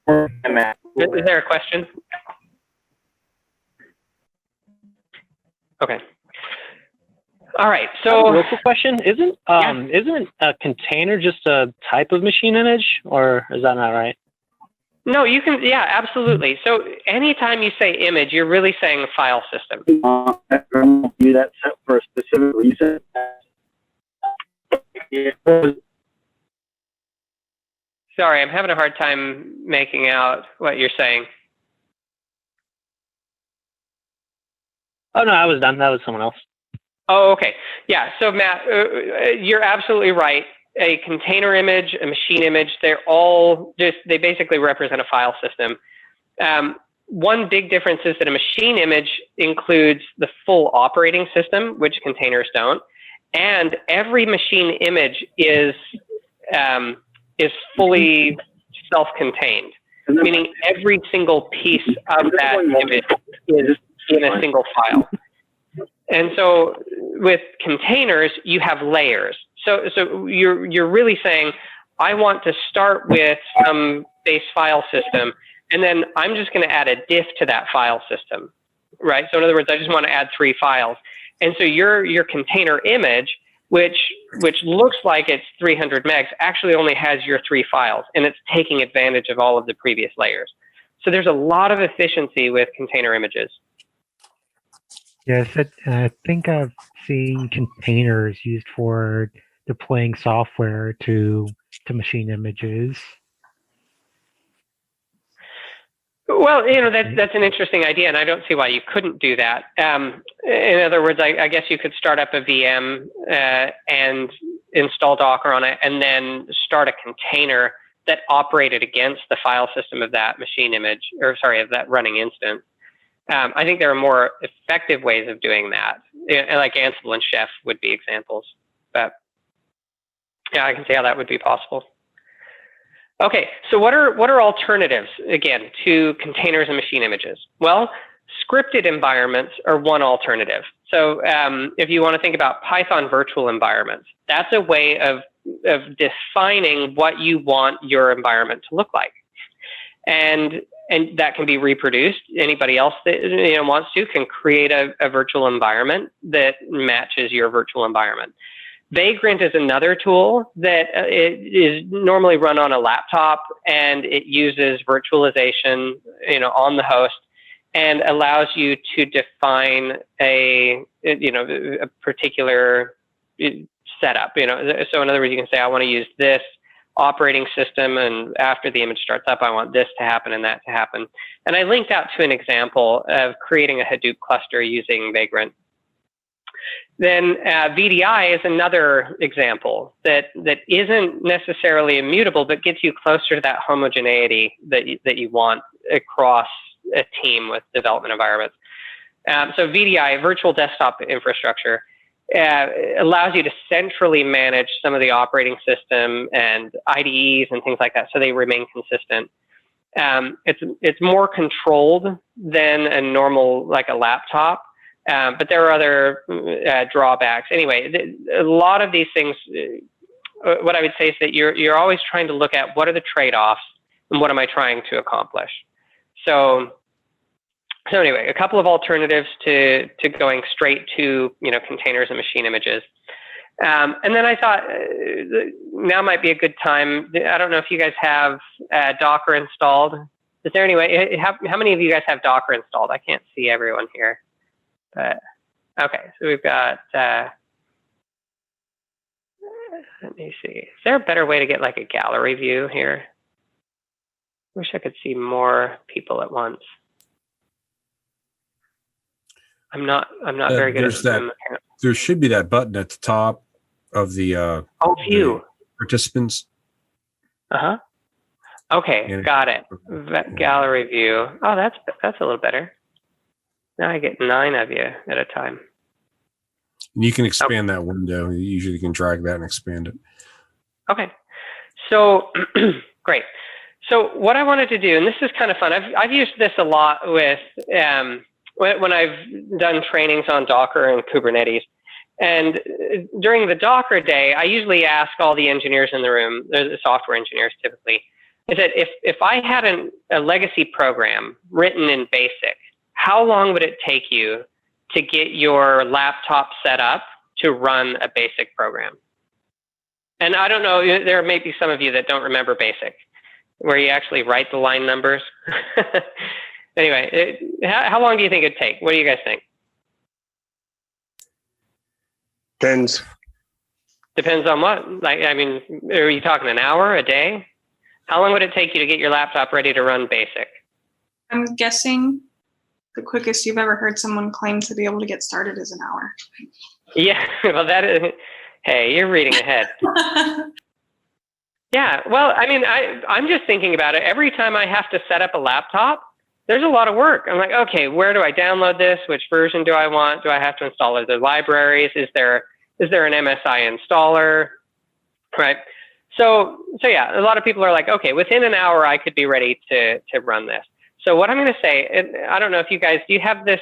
there a question? Okay. All right. So, real quick question: isn't a container just a type of machine image, or is that not right? No, you can. Yeah, absolutely. So, anytime you say image, you're really saying file system. Do that for a specific reason. Sorry, I'm having a hard time making out what you're saying. Oh no, I was done. That was someone else. Oh, okay. Yeah. So Matt, you're absolutely right. A container image, a machine image, they basically represent a file system. One big difference is that a machine image includes the full operating system, which containers don't. And every machine image is fully self-contained, meaning every single piece of that image is in a single file. And so with containers, you have layers. So you're really saying, I want to start with some base file system, and then I'm just going to add a diff to that file system, right? So in other words, I just want to add 3 files. And so your container image, which looks like it's 300 megs, actually only has your 3 files, and it's taking advantage of all of the previous layers. So there's a lot of efficiency with container images. Yes, I think I've seen containers used for deploying software to machine images. Well, that's an interesting idea, and I don't see why you couldn't do that. In other words, I guess you could start up a VM and install Docker on it, and then start a container that operated against the file system of that machine image, or sorry, of that running instance. I think there are more effective ways of doing that, like Ansible and Chef would be examples. But yeah, I can see how that would be possible. Okay, so what are alternatives, again, to containers and machine images? Well, scripted environments are one alternative. So if you want to think about Python virtual environments, that's a way of defining what you want your environment to look like. And that can be reproduced. Anybody else that wants to can create a virtual environment that matches your virtual environment. Vagrant is another tool that is normally run on a laptop, and it uses virtualization, on the host, and allows you to define a particular setup. So in other words, you can say, I want to use this operating system, and after the image starts up, I want this to happen and that to happen. And I linked out to an example of creating a Hadoop cluster using Vagrant. Then VDI is another example that isn't necessarily immutable, but gets you closer to that homogeneity that you want across a team with development environments. So VDI, virtual desktop infrastructure, allows you to centrally manage some of the operating system and IDEs and things like that, so they remain consistent. It's more controlled than a normal, like a laptop. But there are other drawbacks. Anyway, a lot of these things, what I would say is that you're always trying to look at what are the trade-offs and what am I trying to accomplish. So anyway, a couple of alternatives to going straight to containers and machine images. And then I thought now might be a good time. I don't know if you guys have Docker installed. Is there any way? How many of you guys have Docker installed? I can't see everyone here. Okay, so we've got, let me see. Is there a better way to get like a gallery view here? Wish I could see more people at once. I'm not very good at There's that. There should be that button at the top of the view. participants. Okay, And got it. Gallery view. Oh, that's a little better. Now I get 9 of you at a time. And you can expand that window. You usually can drag that and expand it. Okay, so great. So what I wanted to do, and this is kind of fun. I've used this a lot with when I've done trainings on Docker and Kubernetes. And during the Docker day, I usually ask all the engineers in the room, the software engineers typically, is that if I had a legacy program written in BASIC, how long would it take you to get your laptop set up to run a BASIC program? And I don't know, there may be some of you that don't remember BASIC, where you actually write the line numbers. Anyway, how long do you think it'd take? What do you guys think? Depends. Depends on what? Like, I mean, are you talking an hour, a day? How long would it take you to get your laptop ready to run BASIC? I'm guessing the quickest you've ever heard someone claim to be able to get started is an hour. Yeah, well, that is, hey, you're reading ahead. Yeah, well, I mean, I'm just thinking about it. Every time I have to set up a laptop, there's a lot of work. I'm like, okay, where do I download this? Which version do I want? Do I have to install other libraries? Is there an MSI installer? Right. So yeah, a lot of people are like, okay, within an hour I could be ready to run this. So what I'm going to say, and I don't know if you guys, do you have this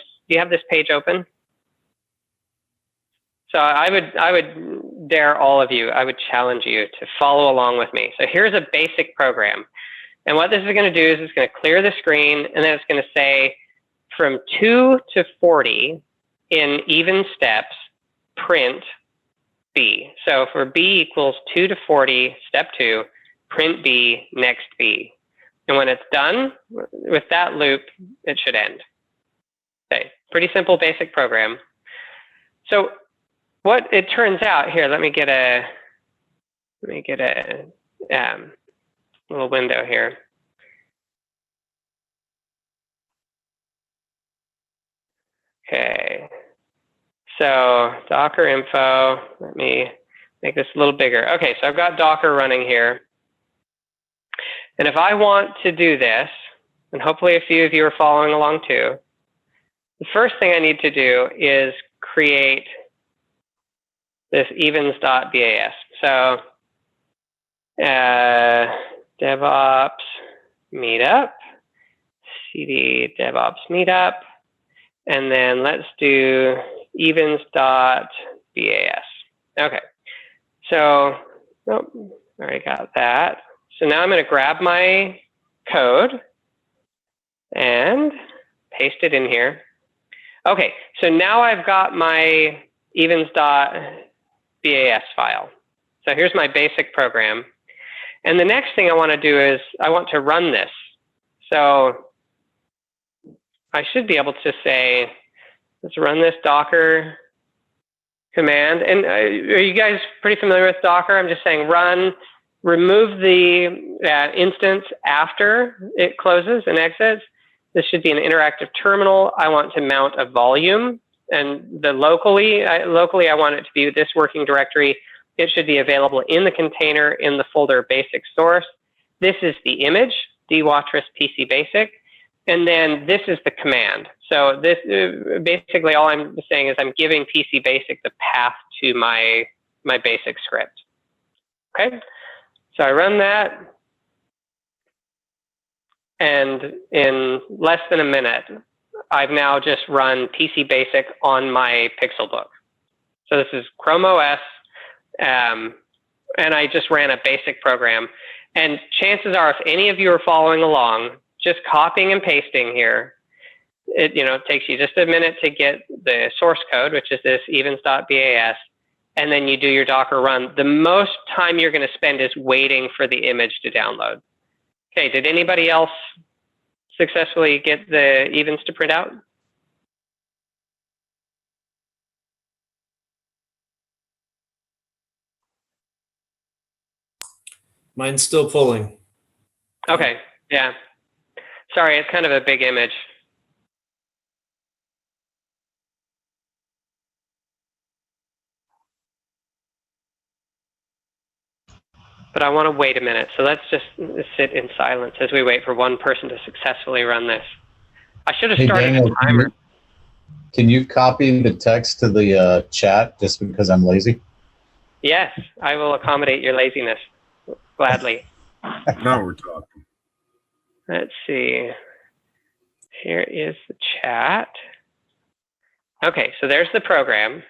page open? So I would dare all of you, I would challenge you to follow along with me. So here's a basic program. And what this is going to do is it's going to clear the screen, and then it's going to say from 2 to 40 in even steps, print B. So for B equals 2 to 40, step 2, print B, next B. And when it's done with that loop, it should end. Okay, pretty simple basic program. So what it turns out here, let me get a little window here. Okay, so Docker info, let me make this a little bigger. Okay, so I've got Docker running here. And if I want to do this, and hopefully a few of you are following along too, the first thing I need to do is create this evens.bas. So DevOps Meetup, cd DevOps Meetup, and then let's do evens.bas. Okay, so already got that. So now I'm going to grab my code and paste it in here. Okay, so now I've got my evens.bas file. So here's my basic program. And the next thing I want to do is I want to run this. So I should be able to say, let's run this Docker command. And are you guys pretty familiar with Docker? I'm just saying run, remove the instance after it closes and exits. This should be an interactive terminal. I want to mount a volume, and locally I want it to be this working directory. It should be available in the container in the folder basic source. This is the image, Watrous PC basic, and then this is the command. So this basically all I'm saying is I'm giving PC basic the path to my basic script. Okay. So I run that, and in less than a minute, I've now just run PC Basic on my Pixelbook. So this is Chrome OS, and I just ran a basic program. And chances are, if any of you are following along, just copying and pasting here, it takes you just a minute to get the source code, which is this evens.bas, and then you do your Docker run. The most time you're going to spend is waiting for the image to download. Okay, did anybody else successfully get the evens to print out? Mine's still pulling. Okay, yeah. Sorry, it's kind of a big image. but I want to wait a minute. So let's just sit in silence as we wait for one person to successfully run this. I should have started Daniel, a timer. can you copy the text to the chat just because I'm lazy? Yes, I will accommodate your laziness gladly. Now we're talking. Let's see. Here is the chat. Okay, so there's the program.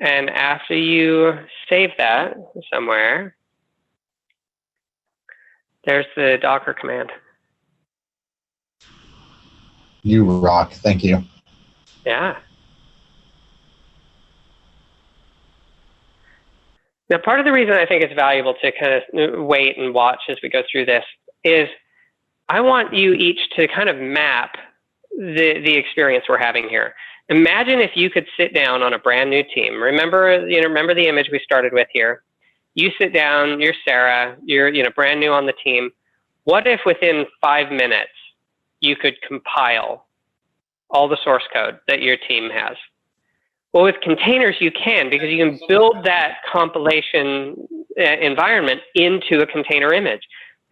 And after you save that somewhere, there's the Docker command. You rock. Thank you. Yeah. Now, part of the reason I think it's valuable to kind of wait and watch as we go through this is I want you each to kind of map the experience we're having here. Imagine if you could sit down on a brand new team. Remember the image we started with here. You sit down, you're Sarah, you're brand new on the team. What if within 5 minutes you could compile all the source code that your team has? Well, with containers you can, because you can build that compilation environment into a container image.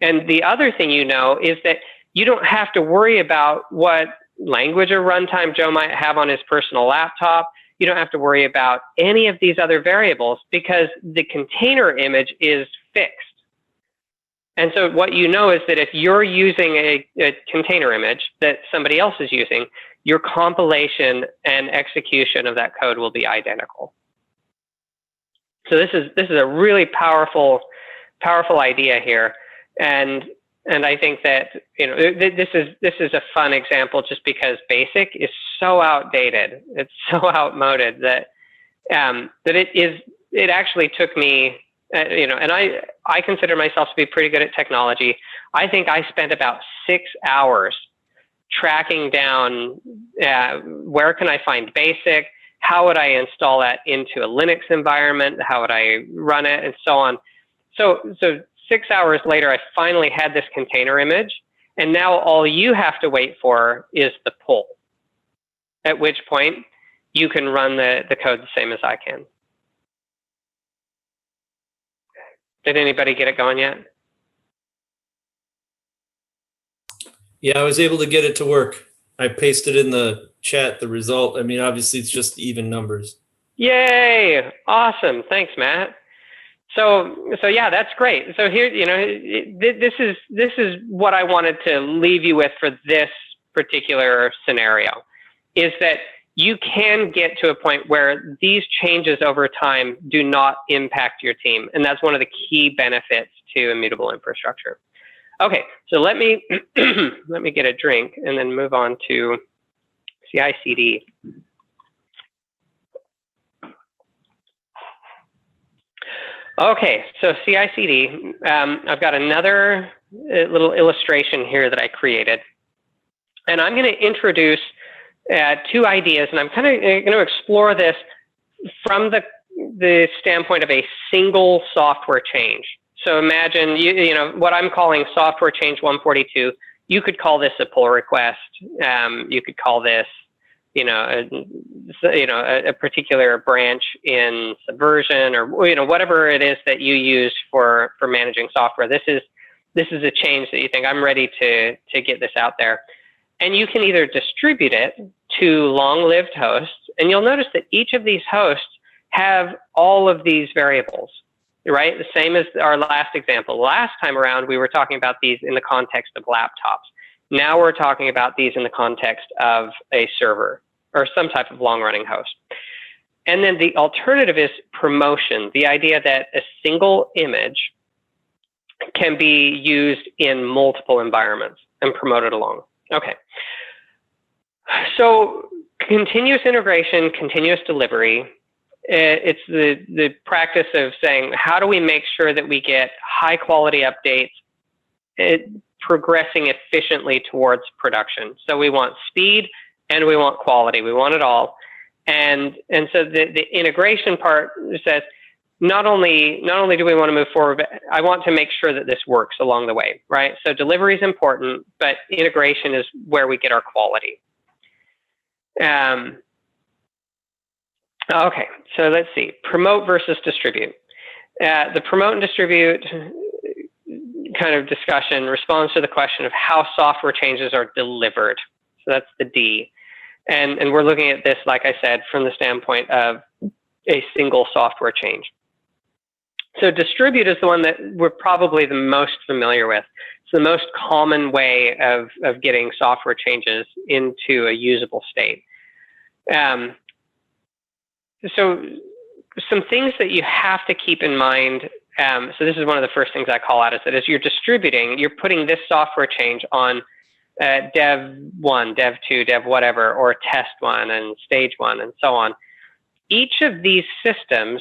And the other thing is that you don't have to worry about what language or runtime Joe might have on his personal laptop. You don't have to worry about any of these other variables because the container image is fixed. And so what you know is that if you're using a container image that somebody else is using, your compilation and execution of that code will be identical. So this is a really powerful idea here. And I think that this is a fun example just because BASIC is so outdated, it's so outmoded that it actually took me and I consider myself to be pretty good at technology. I think I spent about 6 hours tracking down where can I find BASIC, how would I install that into a Linux environment, how would I run it, and so on. So 6 hours later, I finally had this container image, and now all you have to wait for is the pull, at which point you can run the code the same as I can. Did anybody get it going yet? Yeah, I was able to get it to work. I pasted in the chat the result. I mean, obviously, it's just even numbers. Yay! Awesome. Thanks, Matt. So yeah, that's great. So here, this is what I wanted to leave you with for this particular scenario, is that you can get to a point where these changes over time do not impact your team, and that's one of the key benefits to immutable infrastructure. Okay, so let me let me get a drink and then move on to CI/CD. Okay, so CI/CD, I've got another little illustration here that I created. And I'm going to introduce 2 ideas, and I'm kind of going to explore this from the standpoint of a single software change. So imagine, what I'm calling software change 142, you could call this a pull request. You could call this a particular branch in Subversion, or whatever it is that you use for managing software. This is a change that you think I'm ready to get this out there, and you can either distribute it to long-lived hosts, and you'll notice that each of these hosts have all of these variables, right? The same as our last example. Last time around, we were talking about these in the context of laptops. Now we're talking about these in the context of a server or some type of long-running host. And then the alternative is promotion, the idea that a single image can be used in multiple environments and promoted along. Okay. So continuous integration, continuous delivery, it's the practice of saying, how do we make sure that we get high-quality updates progressing efficiently towards production? So we want speed and we want quality. We want it all. And so the integration part says, not only do we want to move forward, but I want to make sure that this works along the way, right? So delivery is important, but integration is where we get our quality. Okay, so let's see, promote versus distribute. The promote and distribute kind of discussion responds to the question of how software changes are delivered. So that's the D. And we're looking at this, like I said, from the standpoint of a single software change. So distribute is the one that we're probably the most familiar with. It's the most common way of getting software changes into a usable state. So some things that you have to keep in mind. So this is one of the first things I call out, is that as you're distributing, you're putting this software change on dev 1, dev 2, dev whatever, or test 1 and stage 1 and so on. Each of these systems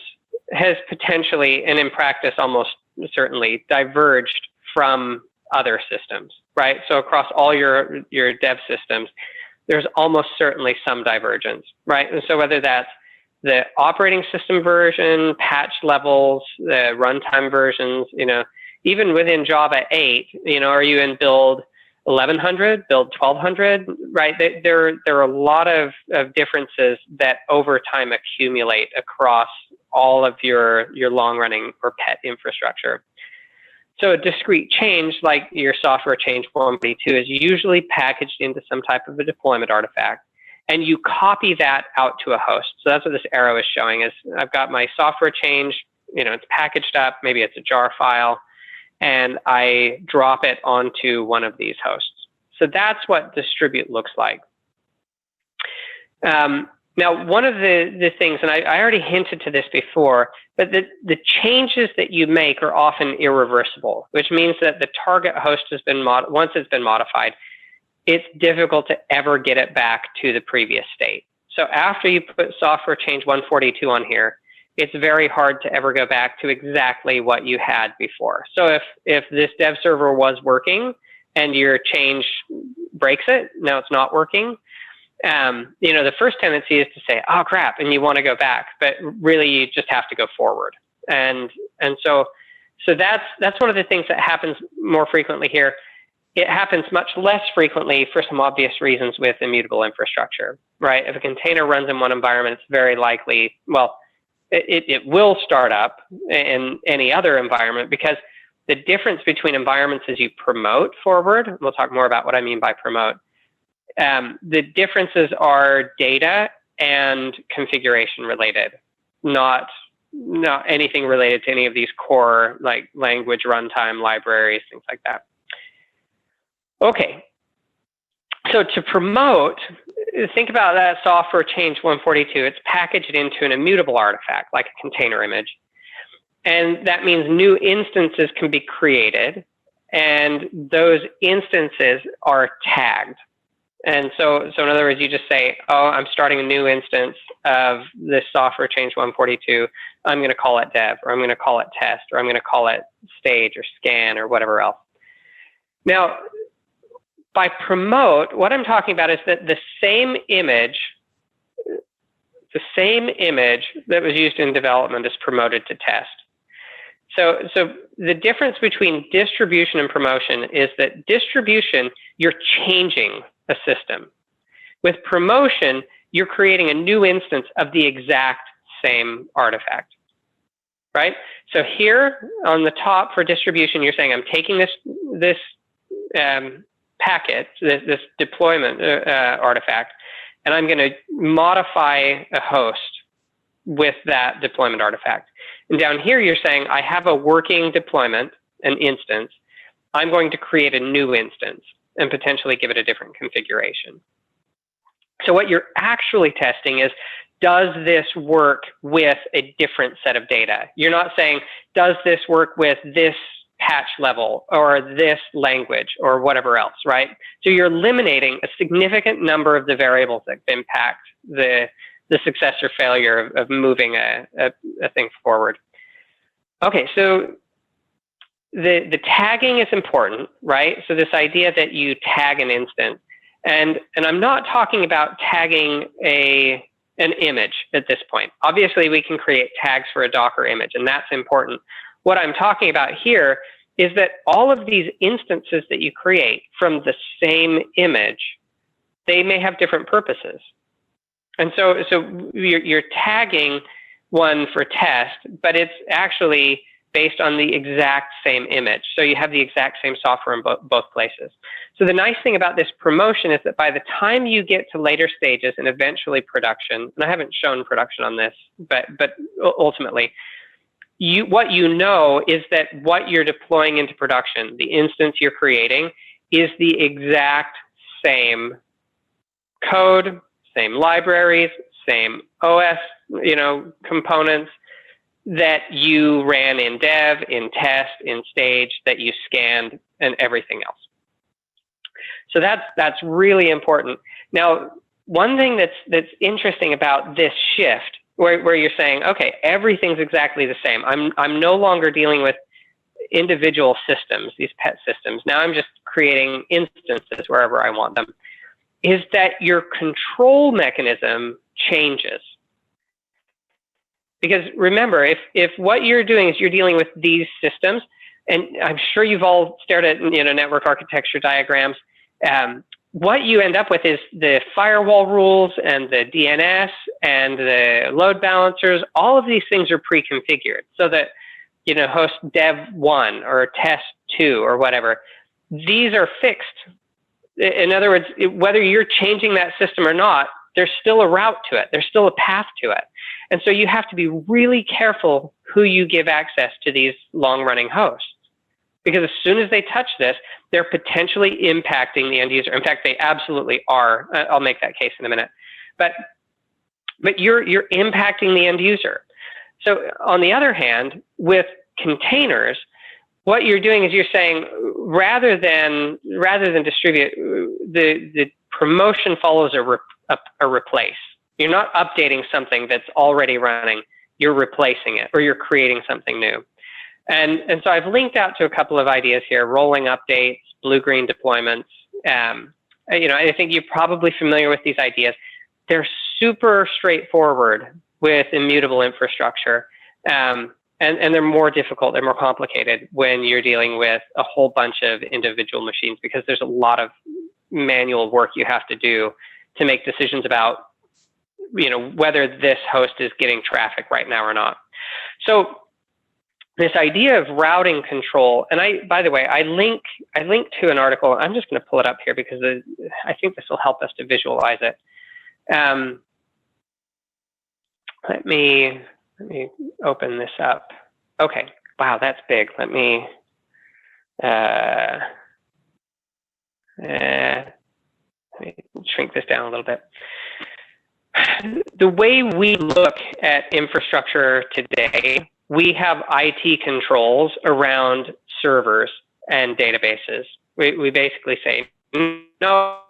has potentially, and in practice almost certainly, diverged from other systems, right? So across all your dev systems, there's almost certainly some divergence, right? And so whether that's the operating system version, patch levels, the runtime versions, even within Java 8, are you in build 1100, build 1200, right? There are a lot of differences that over time accumulate across all of your long-running or pet infrastructure. So a discrete change, like your software change 142, is usually packaged into some type of a deployment artifact, and you copy that out to a host. So that's what this arrow is showing, is I've got my software change, it's packaged up, maybe it's a jar file, and I drop it onto one of these hosts. So that's what distribute looks like. Now, one of the things, and I already hinted to this before, but the changes that you make are often irreversible, which means that the target host has been, once it's been modified, it's difficult to ever get it back to the previous state. So after you put software change 142 on here, it's very hard to ever go back to exactly what you had before. So if this dev server was working and your change breaks it, now it's not working, the first tendency is to say, oh crap, and you want to go back, but really you just have to go forward. And so that's one of the things that happens more frequently here. It happens much less frequently for some obvious reasons with immutable infrastructure, right? If a container runs in one environment, it's very likely, well, it will start up in any other environment, because the difference between environments as you promote forward, and we'll talk more about what I mean by promote, the differences are data and configuration related, not anything related to any of these core like language runtime libraries, things like that. Okay, so to promote, think about that software change 142. It's packaged into an immutable artifact, like a container image. And that means new instances can be created, and those instances are tagged. And so in other words, you just say, oh, I'm starting a new instance of this software change 142. I'm going to call it dev, or I'm going to call it test, or I'm going to call it stage or scan or whatever else. Now, by promote, what I'm talking about is that the same image that was used in development is promoted to test. So the difference between distribution and promotion is that distribution, you're changing a system. With promotion, you're creating a new instance of the exact same artifact, right? So here on the top for distribution, you're saying I'm taking this packet, this deployment artifact, and I'm going to modify a host with that deployment artifact. And down here, you're saying I have a working deployment, an instance. I'm going to create a new instance and potentially give it a different configuration. So what you're actually testing is, does this work with a different set of data? You're not saying, does this work with this patch level or this language or whatever else, right? So you're eliminating a significant number of the variables that impact the success or failure of moving a thing forward. Okay, so the tagging is important, right? So this idea that you tag an instance, and I'm not talking about tagging an image at this point. Obviously, we can create tags for a Docker image, and that's important. What I'm talking about here is that all of these instances that you create from the same image, they may have different purposes. And so you're tagging one for test, but it's actually based on the exact same image. So you have the exact same software in both places. So the nice thing about this promotion is that by the time you get to later stages and eventually production, and I haven't shown production on this, but ultimately, what you know is that what you're deploying into production, the instance you're creating, is the exact same code, same libraries, same OS, components that you ran in dev, in test, in stage, that you scanned, and everything else. So that's really important. Now, one thing that's interesting about this shift, where you're saying, okay, everything's exactly the same. I'm no longer dealing with individual systems, these pet systems. Now I'm just creating instances wherever I want them, is that your control mechanism changes. Because remember, if what you're doing is you're dealing with these systems, and I'm sure you've all stared at network architecture diagrams, what you end up with is the firewall rules and the DNS and the load balancers. All of these things are pre-configured so that host dev 1 or test 2 or whatever, these are fixed. In other words, whether you're changing that system or not, there's still a route to it. There's still a path to it. And so you have to be really careful who you give access to these long-running hosts. Because as soon as they touch this, they're potentially impacting the end user. In fact, they absolutely are. I'll make that case in a minute. But you're impacting the end user. So on the other hand, with containers, what you're doing is you're saying rather than distribute, the promotion follows a replace. You're not updating something that's already running. You're replacing it, or you're creating something new. And so I've linked out to a couple of ideas here: rolling updates, blue-green deployments. I think you're probably familiar with these ideas. They're super straightforward with immutable infrastructure, and they're more difficult, they're more complicated when you're dealing with a whole bunch of individual machines, because there's a lot of manual work you have to do to make decisions about whether this host is getting traffic right now or not. So this idea of routing control, and by the way, I link to an article. I'm just going to pull it up here because I think this will help us to visualize it. Let me open this up. Okay, wow, that's big. Let me shrink this down a little bit. The way we look at infrastructure today, we have IT controls around servers and databases. We basically say, no,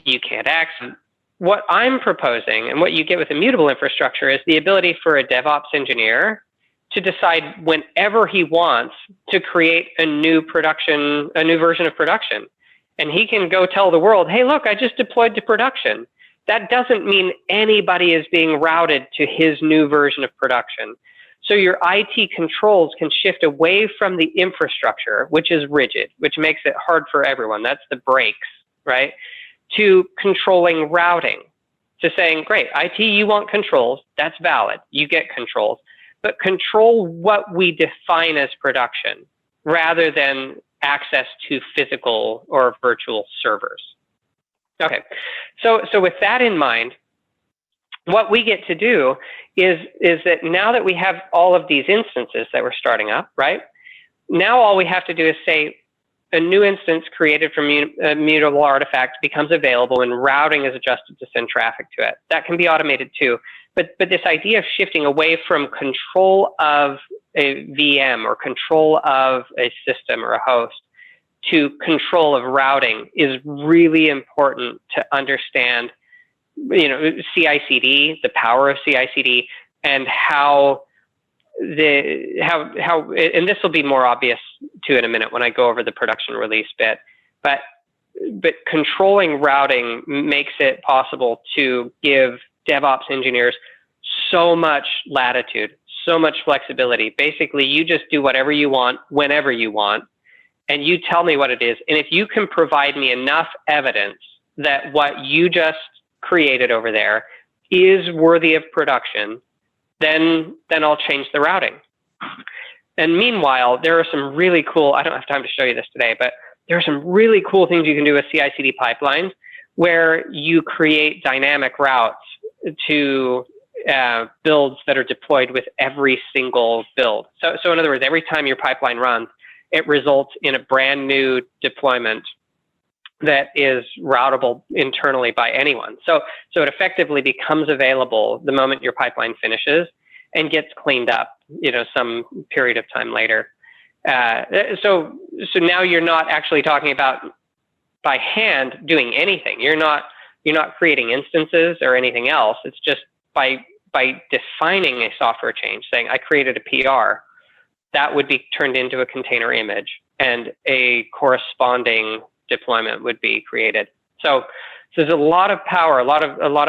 you can't access. What I'm proposing, and what you get with immutable infrastructure, is the ability for a DevOps engineer to decide whenever he wants to create a new version of production. And he can go tell the world, hey, look, I just deployed to production. That doesn't mean anybody is being routed to his new version of production. So your IT controls can shift away from the infrastructure, which is rigid, which makes it hard for everyone. That's the brakes, right? To controlling routing, to saying, great, IT, you want controls. That's valid. You get controls. But control what we define as production rather than access to physical or virtual servers. Okay, so with that in mind, what we get to do is that now that we have all of these instances that we're starting up, right? Now all we have to do is say a new instance created from a mutable artifact becomes available and routing is adjusted to send traffic to it. That can be automated too. But this idea of shifting away from control of a VM or control of a system or a host to control of routing is really important to understand, CI/CD, the power of CI/CD, and how and this will be more obvious too in a minute when I go over the production release bit, but controlling routing makes it possible to give DevOps engineers so much latitude, so much flexibility. Basically, you just do whatever you want, whenever you want, and you tell me what it is. And if you can provide me enough evidence that what you just created over there is worthy of production, then I'll change the routing. And meanwhile, there are some really cool, I don't have time to show you this today, but there are some really cool things you can do with CI/CD pipelines where you create dynamic routes to builds that are deployed with every single build. So in other words, every time your pipeline runs, it results in a brand new deployment that is routable internally by anyone. So it effectively becomes available the moment your pipeline finishes and gets cleaned up, some period of time later. So now you're not actually talking about by hand doing anything. You're not creating instances or anything else. It's just by defining a software change, saying I created a PR, that would be turned into a container image, and a corresponding deployment would be created. So there's a lot of power, a lot of a lot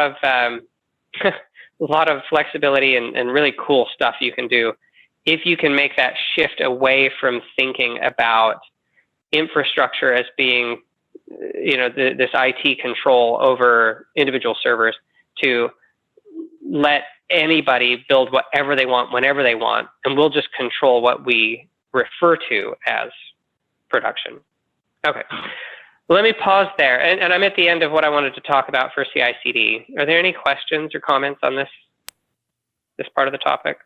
of flexibility and really cool stuff you can do if you can make that shift away from thinking about infrastructure as being, this IT control over individual servers, to let anybody build whatever they want, whenever they want, and we'll just control what we refer to as production. Okay, let me pause there. And I'm at the end of what I wanted to talk about for CI/CD. Are there any questions or comments on this part of the topic?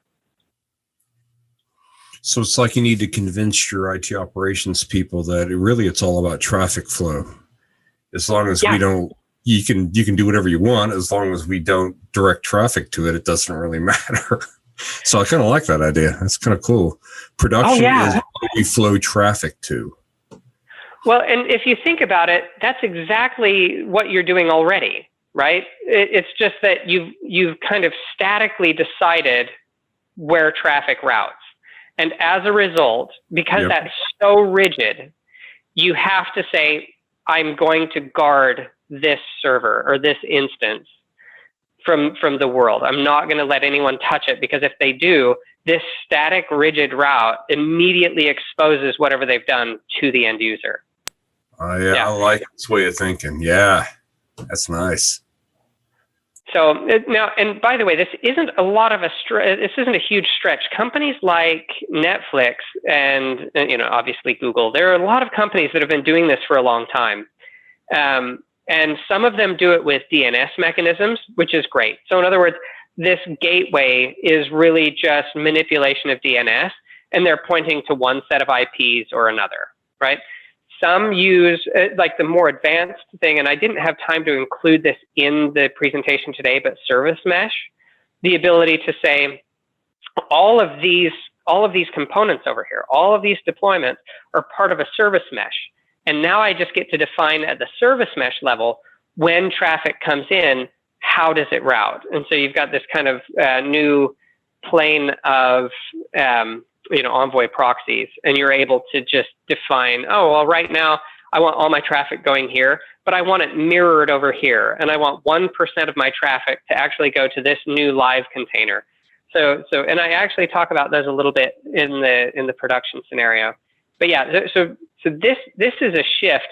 So it's like you need to convince your IT operations people that it's all about traffic flow. As long as we don't, you can do whatever you want. As long as we don't direct traffic to it, it doesn't really matter. So I kind of like that idea. That's kind of cool. Production is what we flow traffic to. Well, and if you think about it, that's exactly what you're doing already, right? It's just that you've kind of statically decided where traffic routes. And as a result, because that's so rigid, you have to say, I'm going to guard this server or this instance from the world. I'm not going to let anyone touch it, because if they do, this static, rigid route immediately exposes whatever they've done to the end user. I like this way of thinking. Yeah, that's nice. So now, and by the way, this isn't a huge stretch. Companies like Netflix and obviously Google, there are a lot of companies that have been doing this for a long time. And some of them do it with DNS mechanisms, which is great. So in other words, this gateway is really just manipulation of DNS, and they're pointing to one set of IPs or another, right? Some use like the more advanced thing, and I didn't have time to include this in the presentation today, but service mesh, the ability to say all of these components over here, all of these deployments are part of a service mesh. And now I just get to define at the service mesh level, when traffic comes in, how does it route? And so you've got this kind of new plane of Envoy proxies, and you're able to just define, right now I want all my traffic going here, but I want it mirrored over here, and I want 1% of my traffic to actually go to this new live container. So and I actually talk about those a little bit in the production scenario. But yeah, so this is a shift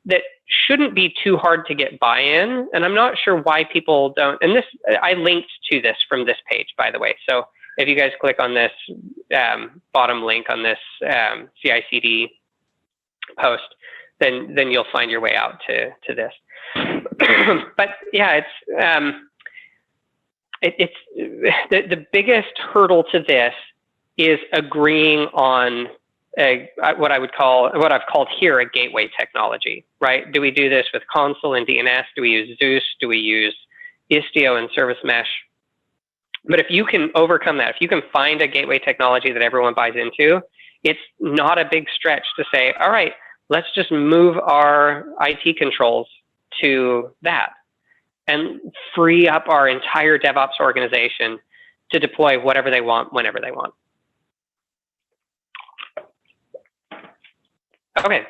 that shouldn't be too hard to get buy-in, and I'm not sure why people don't. And I linked to this from this page, by the way. So if you guys click on this bottom link on this CI/CD post, then you'll find your way out to this. But yeah, it's the biggest hurdle to this is agreeing on what I've called here a gateway technology, right? Do we do this with console and DNS? Do we use Zeus? Do we use Istio and service mesh? But if you can overcome that, if you can find a gateway technology that everyone buys into, it's not a big stretch to say, all right, let's just move our IT controls to that and free up our entire DevOps organization to deploy whatever they want, whenever they want. Okay,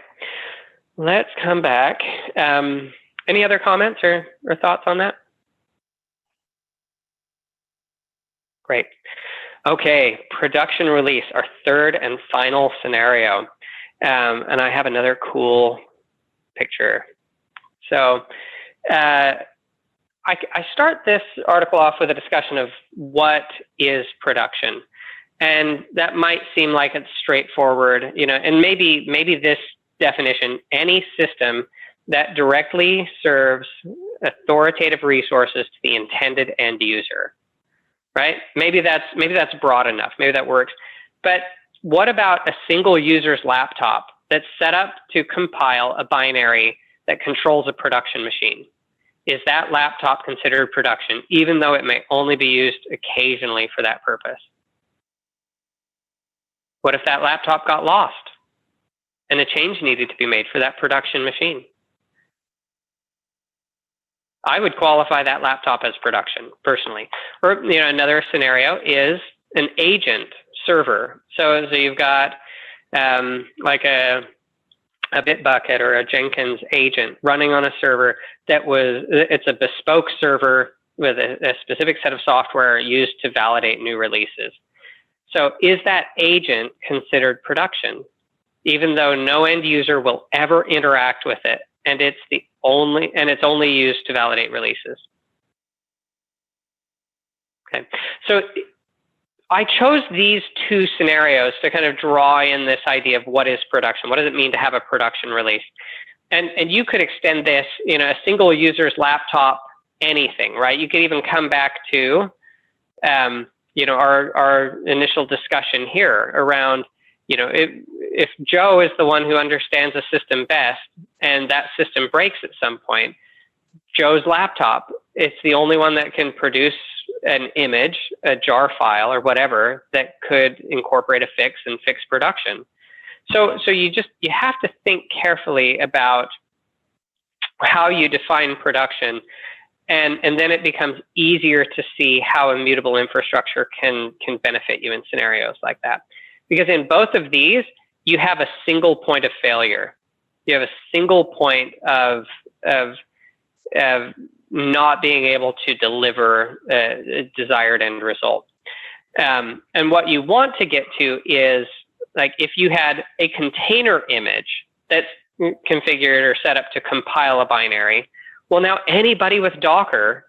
let's come back. Any other comments or thoughts on that? Great. Okay, production release, our third and final scenario. And I have another cool picture. So I start this article off with a discussion of what is production. And that might seem like it's straightforward, and maybe this definition, any system that directly serves authoritative resources to the intended end user, right? Maybe that's broad enough. Maybe that works. But what about a single user's laptop that's set up to compile a binary that controls a production machine? Is that laptop considered production, even though it may only be used occasionally for that purpose? What if that laptop got lost and a change needed to be made for that production machine? I would qualify that laptop as production, personally. Or another scenario is an agent server. So you've got like a Bitbucket or a Jenkins agent running on a server it's a bespoke server with a specific set of software used to validate new releases. So is that agent considered production, even though no end user will ever interact with it, and it's only used to validate releases? Okay, so I chose these two scenarios to kind of draw in this idea of what is production. What does it mean to have a production release? And you could extend this, a single user's laptop, anything, right? You could even come back to, our initial discussion here around, if Joe is the one who understands a system best and that system breaks at some point, Joe's laptop, it's the only one that can produce an image, a jar file or whatever that could incorporate a fix and fix production. So you have to think carefully about how you define production, and then it becomes easier to see how immutable infrastructure can benefit you in scenarios like that. Because in both of these, you have a single point of failure. You have a single point of not being able to deliver a desired end result. And what you want to get to is, like, if you had a container image that's configured or set up to compile a binary, well, now anybody with Docker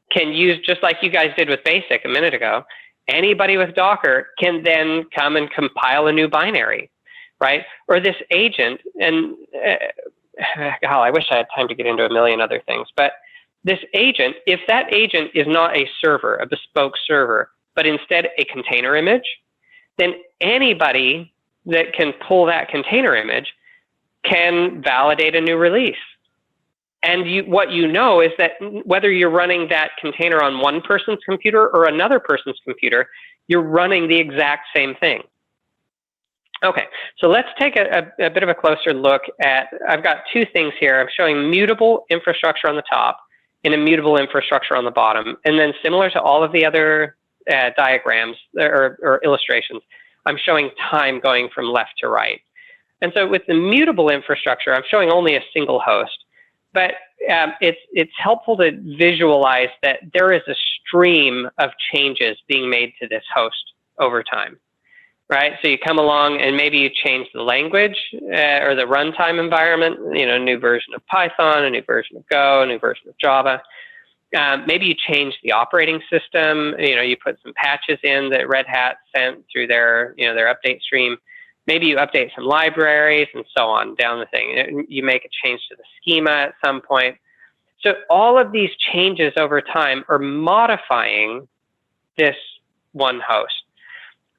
can use, just like you guys did with BASIC a minute ago, anybody with Docker can then come and compile a new binary, right? Or this agent, and I wish I had time to get into a million other things, but this agent, if that agent is not a server, a bespoke server, but instead a container image, then anybody that can pull that container image can validate a new release. And what you know is that whether you're running that container on one person's computer or another person's computer, you're running the exact same thing. Okay, so let's take a bit of a closer look at, I've got two things here. I'm showing mutable infrastructure on the top and immutable infrastructure on the bottom. And then similar to all of the other diagrams or illustrations, I'm showing time going from left to right. And so with the mutable infrastructure, I'm showing only a single host. But it's helpful to visualize that there is a stream of changes being made to this host over time, right? So you come along and maybe you change the language or the runtime environment, a new version of Python, a new version of Go, a new version of Java. Maybe you change the operating system. You put some patches in that Red Hat sent through their update stream. Maybe you update some libraries and so on down the thing. You make a change to the schema at some point. So all of these changes over time are modifying this one host.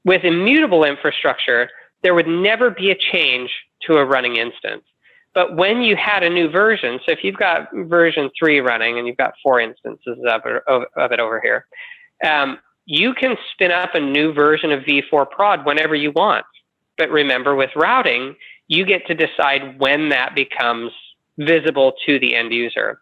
With immutable infrastructure, there would never be a change to a running instance. But when you had a new version, so if you've got version 3 running and you've got 4 instances of it over here, you can spin up a new version of v4 prod whenever you want. But remember, with routing, you get to decide when that becomes visible to the end user.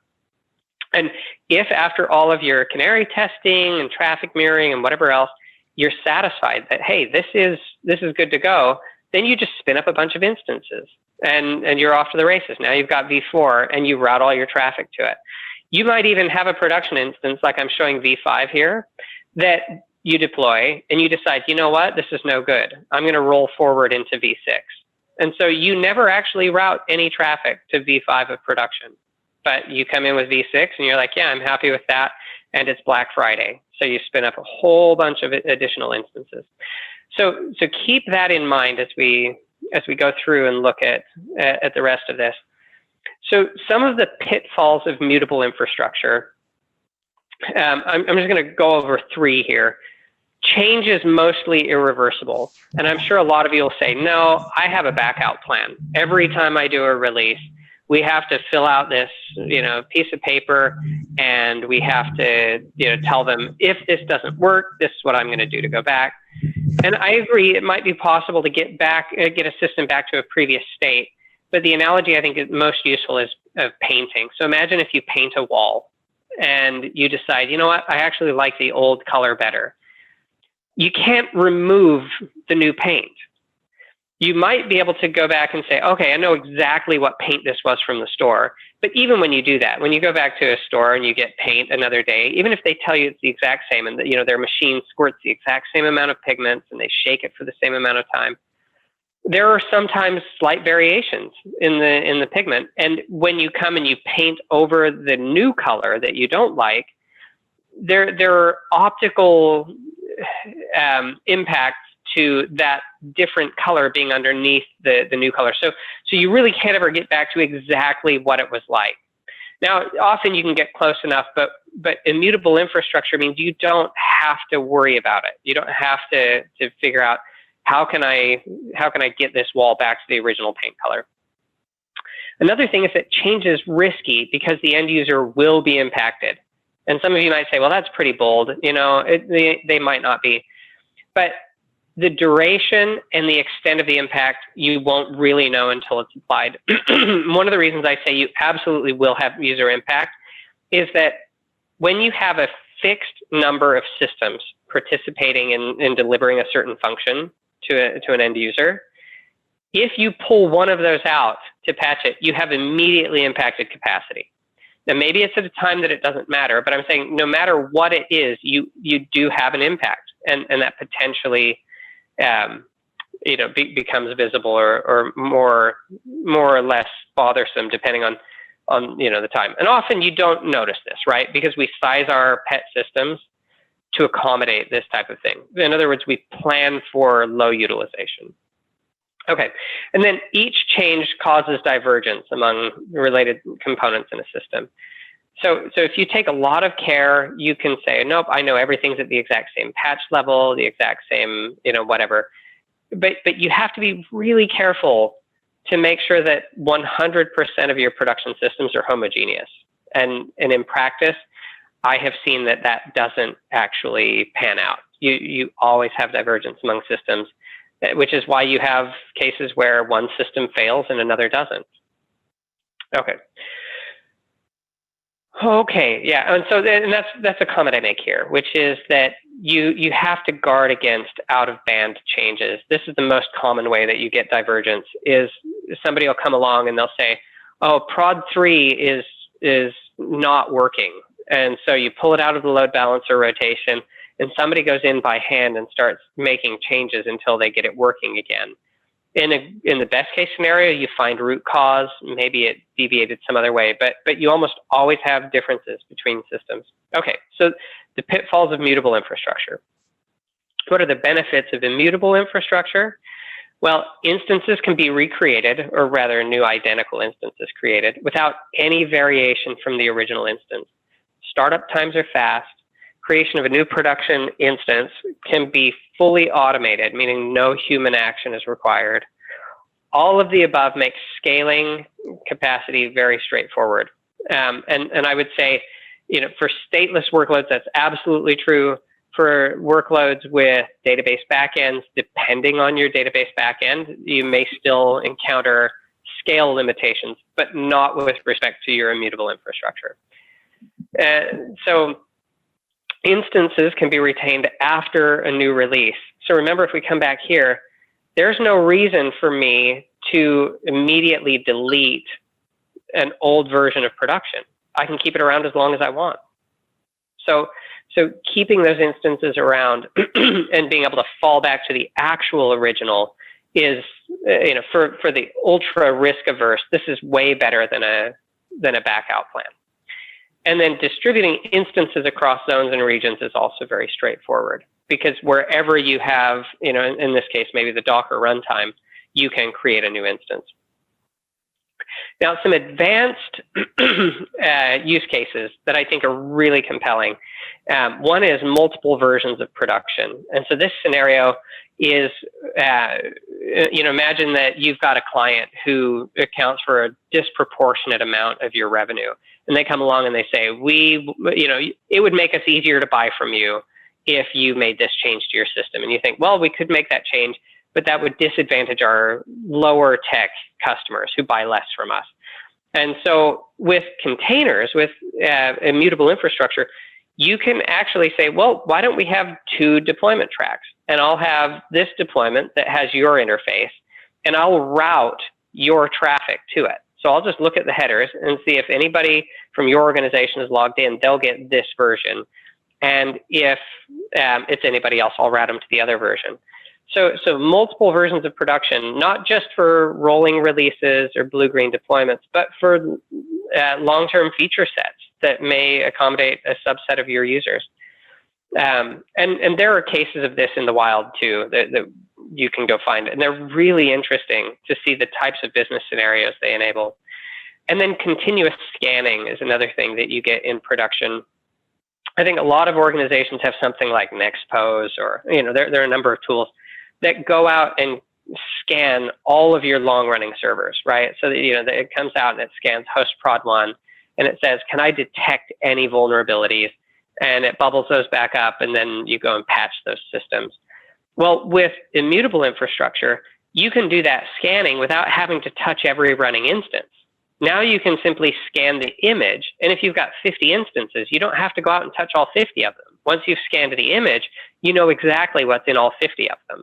And if after all of your canary testing and traffic mirroring and whatever else, you're satisfied that, hey, this is good to go, then you just spin up a bunch of instances and you're off to the races. Now you've got v4 and you route all your traffic to it. You might even have a production instance, like I'm showing v5 here, that you deploy and you decide, you know what, this is no good. I'm going to roll forward into v6. And so you never actually route any traffic to v5 of production. but you come in with V6 and you're like, yeah, I'm happy with that, and it's Black Friday. So you spin up a whole bunch of additional instances. So keep that in mind as we go through and look at the rest of this. So some of the pitfalls of mutable infrastructure, I'm just going to go over 3 here. Change is mostly irreversible. And I'm sure a lot of you will say, no, I have a backout plan. Every time I do a release, we have to fill out this, piece of paper, and we have to, tell them, if this doesn't work, this is what I'm going to do to go back. And I agree, it might be possible to get a system back to a previous state. But the analogy I think is most useful is of painting. So imagine if you paint a wall and you decide, you know what, I actually like the old color better. You can't remove the new paint. You might be able to go back and say, okay, I know exactly what paint this was from the store. But even when you do that, when you go back to a store and you get paint another day, even if they tell you it's the exact same and their machine squirts the exact same amount of pigments and they shake it for the same amount of time, there are sometimes slight variations in the pigment. And when you come and you paint over the new color that you don't like, there are optical impacts to that different color being underneath the new color. So you really can't ever get back to exactly what it was like. Now, often you can get close enough, but immutable infrastructure means you don't have to worry about it. You don't have to figure out how can I get this wall back to the original paint color. Another thing is that change is risky because the end user will be impacted. And some of you might say, well, that's pretty bold. They might not be. But the duration and the extent of the impact, you won't really know until it's applied. One of the reasons I say you absolutely will have user impact is that when you have a fixed number of systems participating in delivering a certain function to an end user, if you pull one of those out to patch it, you have immediately impacted capacity. Now, maybe it's at a time that it doesn't matter, but I'm saying no matter what it is, you do have an impact, and that potentially becomes visible or more or less bothersome depending on the time. And often you don't notice this, right? Because we size our pet systems to accommodate this type of thing. In other words, we plan for low utilization. Okay, and then each change causes divergence among related components in a system. So if you take a lot of care, you can say, nope, I know everything's at the exact same patch level, the exact same, whatever. But you have to be really careful to make sure that 100% of your production systems are homogeneous. And in practice, I have seen that doesn't actually pan out. You always have divergence among systems, which is why you have cases where one system fails and another doesn't. Okay, yeah, and that's a comment I make here, which is that you have to guard against out-of-band changes. This is the most common way that you get divergence, is somebody will come along and they'll say, oh, prod 3 is not working. And so you pull it out of the load balancer rotation, and somebody goes in by hand and starts making changes until they get it working again. In the best case scenario, you find root cause, maybe it deviated some other way, but you almost always have differences between systems. Okay, so the pitfalls of mutable infrastructure. What are the benefits of immutable infrastructure? Well, instances can be recreated, or rather new identical instances created, without any variation from the original instance. Startup times are fast. Creation of a new production instance can be fully automated, meaning no human action is required. All of the above makes scaling capacity very straightforward. And I would say, for stateless workloads, that's absolutely true. For workloads with database backends, depending on your database backend, you may still encounter scale limitations, but not with respect to your immutable infrastructure. So instances can be retained after a new release. So remember, if we come back here, there's no reason for me to immediately delete an old version of production. I can keep it around as long as I want. So keeping those instances around and being able to fall back to the actual original is, for the ultra risk averse, this is way better than than a backout plan. And then distributing instances across zones and regions is also very straightforward, because wherever you have, in this case, maybe the Docker runtime, you can create a new instance. Now, some advanced use cases that I think are really compelling. One is multiple versions of production. And so this scenario is, imagine that you've got a client who accounts for a disproportionate amount of your revenue. And they come along and they say, it would make us easier to buy from you if you made this change to your system. And you think, well, we could make that change, but that would disadvantage our lower tech customers who buy less from us. And so with containers, with immutable infrastructure, you can actually say, well, why don't we have 2 deployment tracks? And I'll have this deployment that has your interface, and I'll route your traffic to it. So I'll just look at the headers and see if anybody from your organization is logged in, they'll get this version. And if it's anybody else, I'll route them to the other version. So multiple versions of production, not just for rolling releases or blue-green deployments, but for long-term feature sets that may accommodate a subset of your users. And there are cases of this in the wild too that you can go find. And they're really interesting to see the types of business scenarios they enable. And then continuous scanning is another thing that you get in production. I think a lot of organizations have something like Nexpose, or there are a number of tools that go out and scan all of your long-running servers, right? So that that it comes out and it scans host prod 1, and it says, can I detect any vulnerabilities? And it bubbles those back up, and then you go and patch those systems. Well, with immutable infrastructure, you can do that scanning without having to touch every running instance. Now you can simply scan the image, and if you've got 50 instances, you don't have to go out and touch all 50 of them. Once you've scanned the image, you know exactly what's in all 50 of them.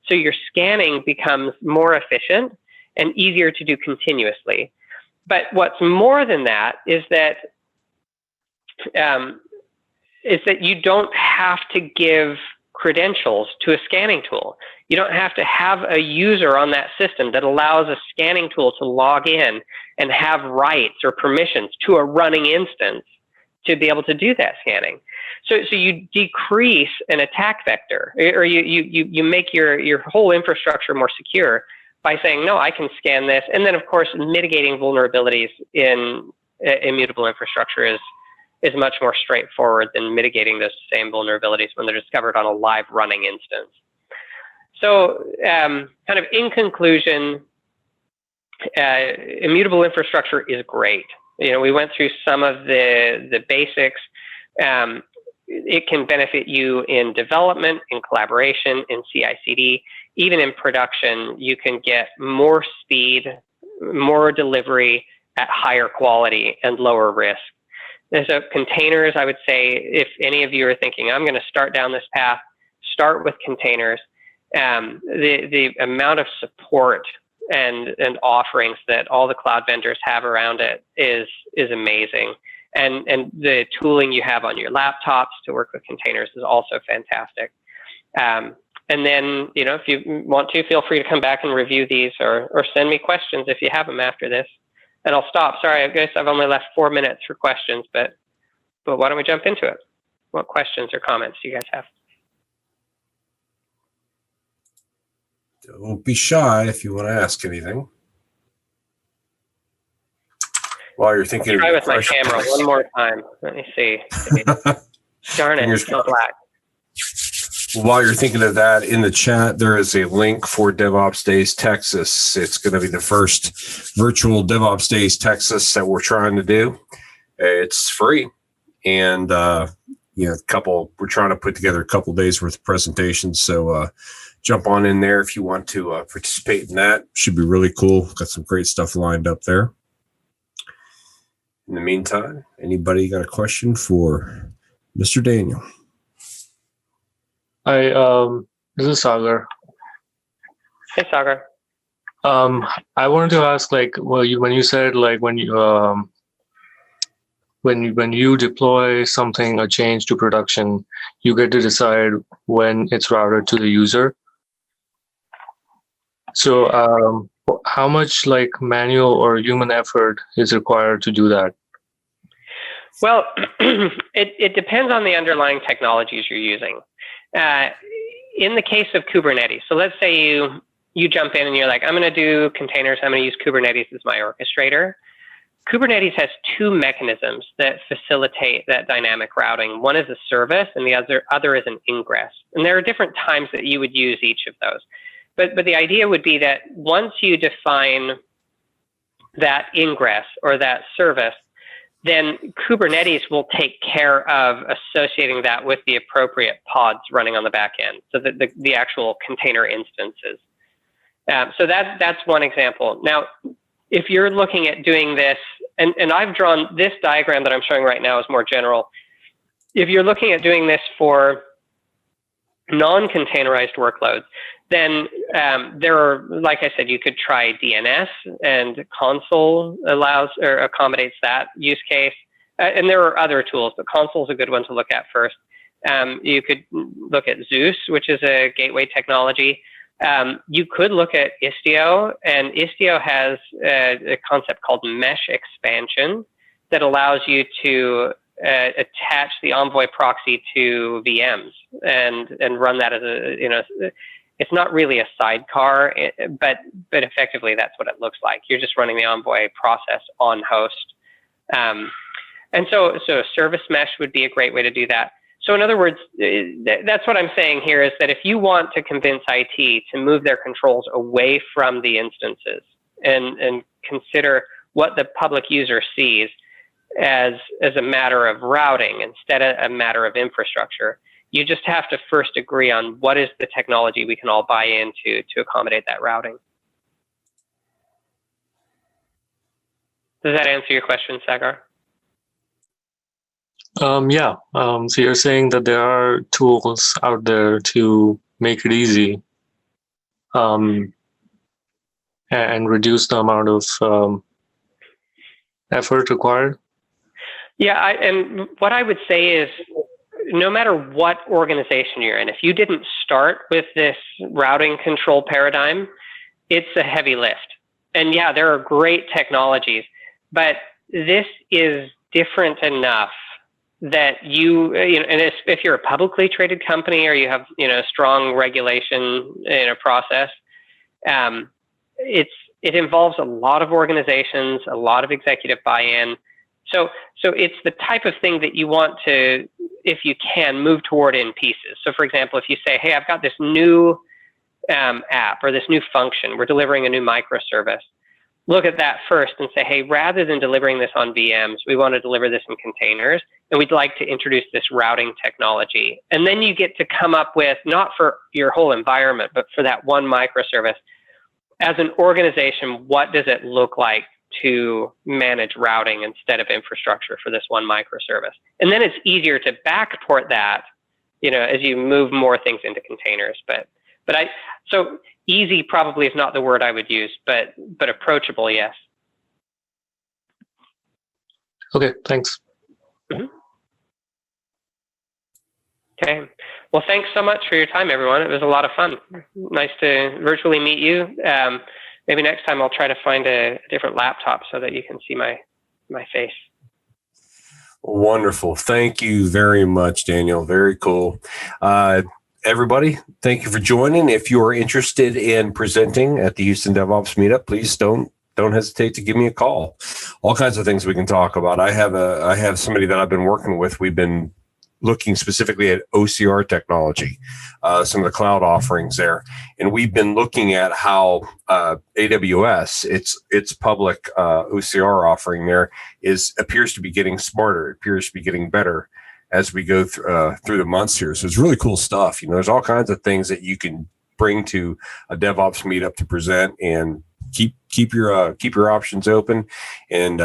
So your scanning becomes more efficient and easier to do continuously. But what's more than that is that you don't have to give credentials to a scanning tool. You don't have to have a user on that system that allows a scanning tool to log in and have rights or permissions to a running instance to be able to do that scanning. So you decrease an attack vector, or you make your whole infrastructure more secure by saying, no, I can scan this. And then, of course, mitigating vulnerabilities in immutable infrastructure is much more straightforward than mitigating those same vulnerabilities when they're discovered on a live running instance. So kind of in conclusion, immutable infrastructure is great. We went through some of the basics. It can benefit you in development, in collaboration, in CI/CD, even in production. You can get more speed, more delivery at higher quality and lower risk. And so containers, I would say, if any of you are thinking, I'm going to start down this path, start with containers. The amount of support and offerings that all the cloud vendors have around it is amazing. And the tooling you have on your laptops to work with containers is also fantastic. And then, if you want to, feel free to come back and review these or send me questions if you have them after this. And I'll stop. Sorry, I guess I've only left 4 minutes for questions, but why don't we jump into it? What questions or comments do you guys have? Don't be shy if you want to ask anything. While you're thinking I'll try of with my camera one more time. Let me see. Darn it, it's still black. While you're thinking of that, in the chat, there is a link for DevOps Days Texas. It's going to be the first virtual DevOps Days Texas that we're trying to do. It's free. And, we're trying to put together a couple days worth of presentations. So jump on in there if you want to participate in that. Should be really cool. Got some great stuff lined up there. In the meantime, anybody got a question for Mr. Daniel? Hi, this is Sagar. Hey, Sagar. I wanted to ask, when you said, when you deploy something, a change to production, you get to decide when it's routed to the user. So how much like manual or human effort is required to do that? Well, it depends on the underlying technologies you're using. In the case of Kubernetes, so let's say you jump in and you're like, I'm going to do containers, I'm going to use Kubernetes as my orchestrator. Kubernetes has two mechanisms that facilitate that dynamic routing. One is a service and the other is an ingress. And there are different times that you would use each of those. But the idea would be that once you define that ingress or that service, then Kubernetes will take care of associating that with the appropriate pods running on the back end, so that the actual container instances. So that's one example. Now, if you're looking at doing this, and I've drawn this diagram that I'm showing right now is more general. If you're looking at doing this for non-containerized workloads, then there are, like I said, you could try DNS, and Consul allows or accommodates that use case. And there are other tools, but Consul is a good one to look at first. You could look at Zeus, which is a gateway technology. You could look at Istio, and Istio has a concept called mesh expansion that allows you to attach the Envoy proxy to VMs and run that as a, it's not really a sidecar, but effectively that's what it looks like. You're just running the Envoy process on host. And so service mesh would be a great way to do that. So in other words, that's what I'm saying here, is that if you want to convince IT to move their controls away from the instances and consider what the public user sees as a matter of routing instead of a matter of infrastructure, you just have to first agree on what is the technology we can all buy into to accommodate that routing. Does that answer your question, Sagar? Yeah. So you're saying that there are tools out there to make it easy and reduce the amount of effort required? Yeah, and what I would say is, no matter what organization you're in, if you didn't start with this routing control paradigm, it's a heavy lift. And yeah, there are great technologies, but this is different enough that and if you're a publicly traded company or you have strong regulation in a process, it involves a lot of organizations, a lot of executive buy-in. So it's the type of thing that you want to, if you can, move toward in pieces. So for example, if you say, hey, I've got this new app or this new function, we're delivering a new microservice, look at that first and say, hey, rather than delivering this on VMs, we want to deliver this in containers, and we'd like to introduce this routing technology. And then you get to come up with, not for your whole environment, but for that one microservice, as an organization, what does it look like to manage routing instead of infrastructure for this one microservice? And then it's easier to backport that, as you move more things into containers. So easy probably is not the word I would use, but approachable, yes. Okay, thanks. Mm-hmm. Okay. Well, thanks so much for your time, everyone. It was a lot of fun. Nice to virtually meet you. Maybe next time I'll try to find a different laptop so that you can see my face. Wonderful. Thank you very much, Daniel. Very cool. Everybody, thank you for joining. If you are interested in presenting at the Houston DevOps Meetup, please don't hesitate to give me a call. All kinds of things we can talk about. I have somebody that I've been working with. We've been looking specifically at OCR technology, some of the cloud offerings there. And we've been looking at how AWS, its public OCR offering there appears to be getting smarter, appears to be getting better as we go through the months here. So it's really cool stuff. There's all kinds of things that you can bring to a DevOps meetup to present, and keep your options open, and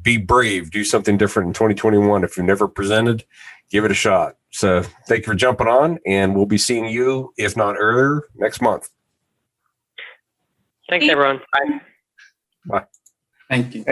be brave. Do something different in 2021. If you've never presented, give it a shot. So thank you for jumping on, and we'll be seeing you, if not earlier, next month. Thanks, everyone. Bye. Bye. Thank you.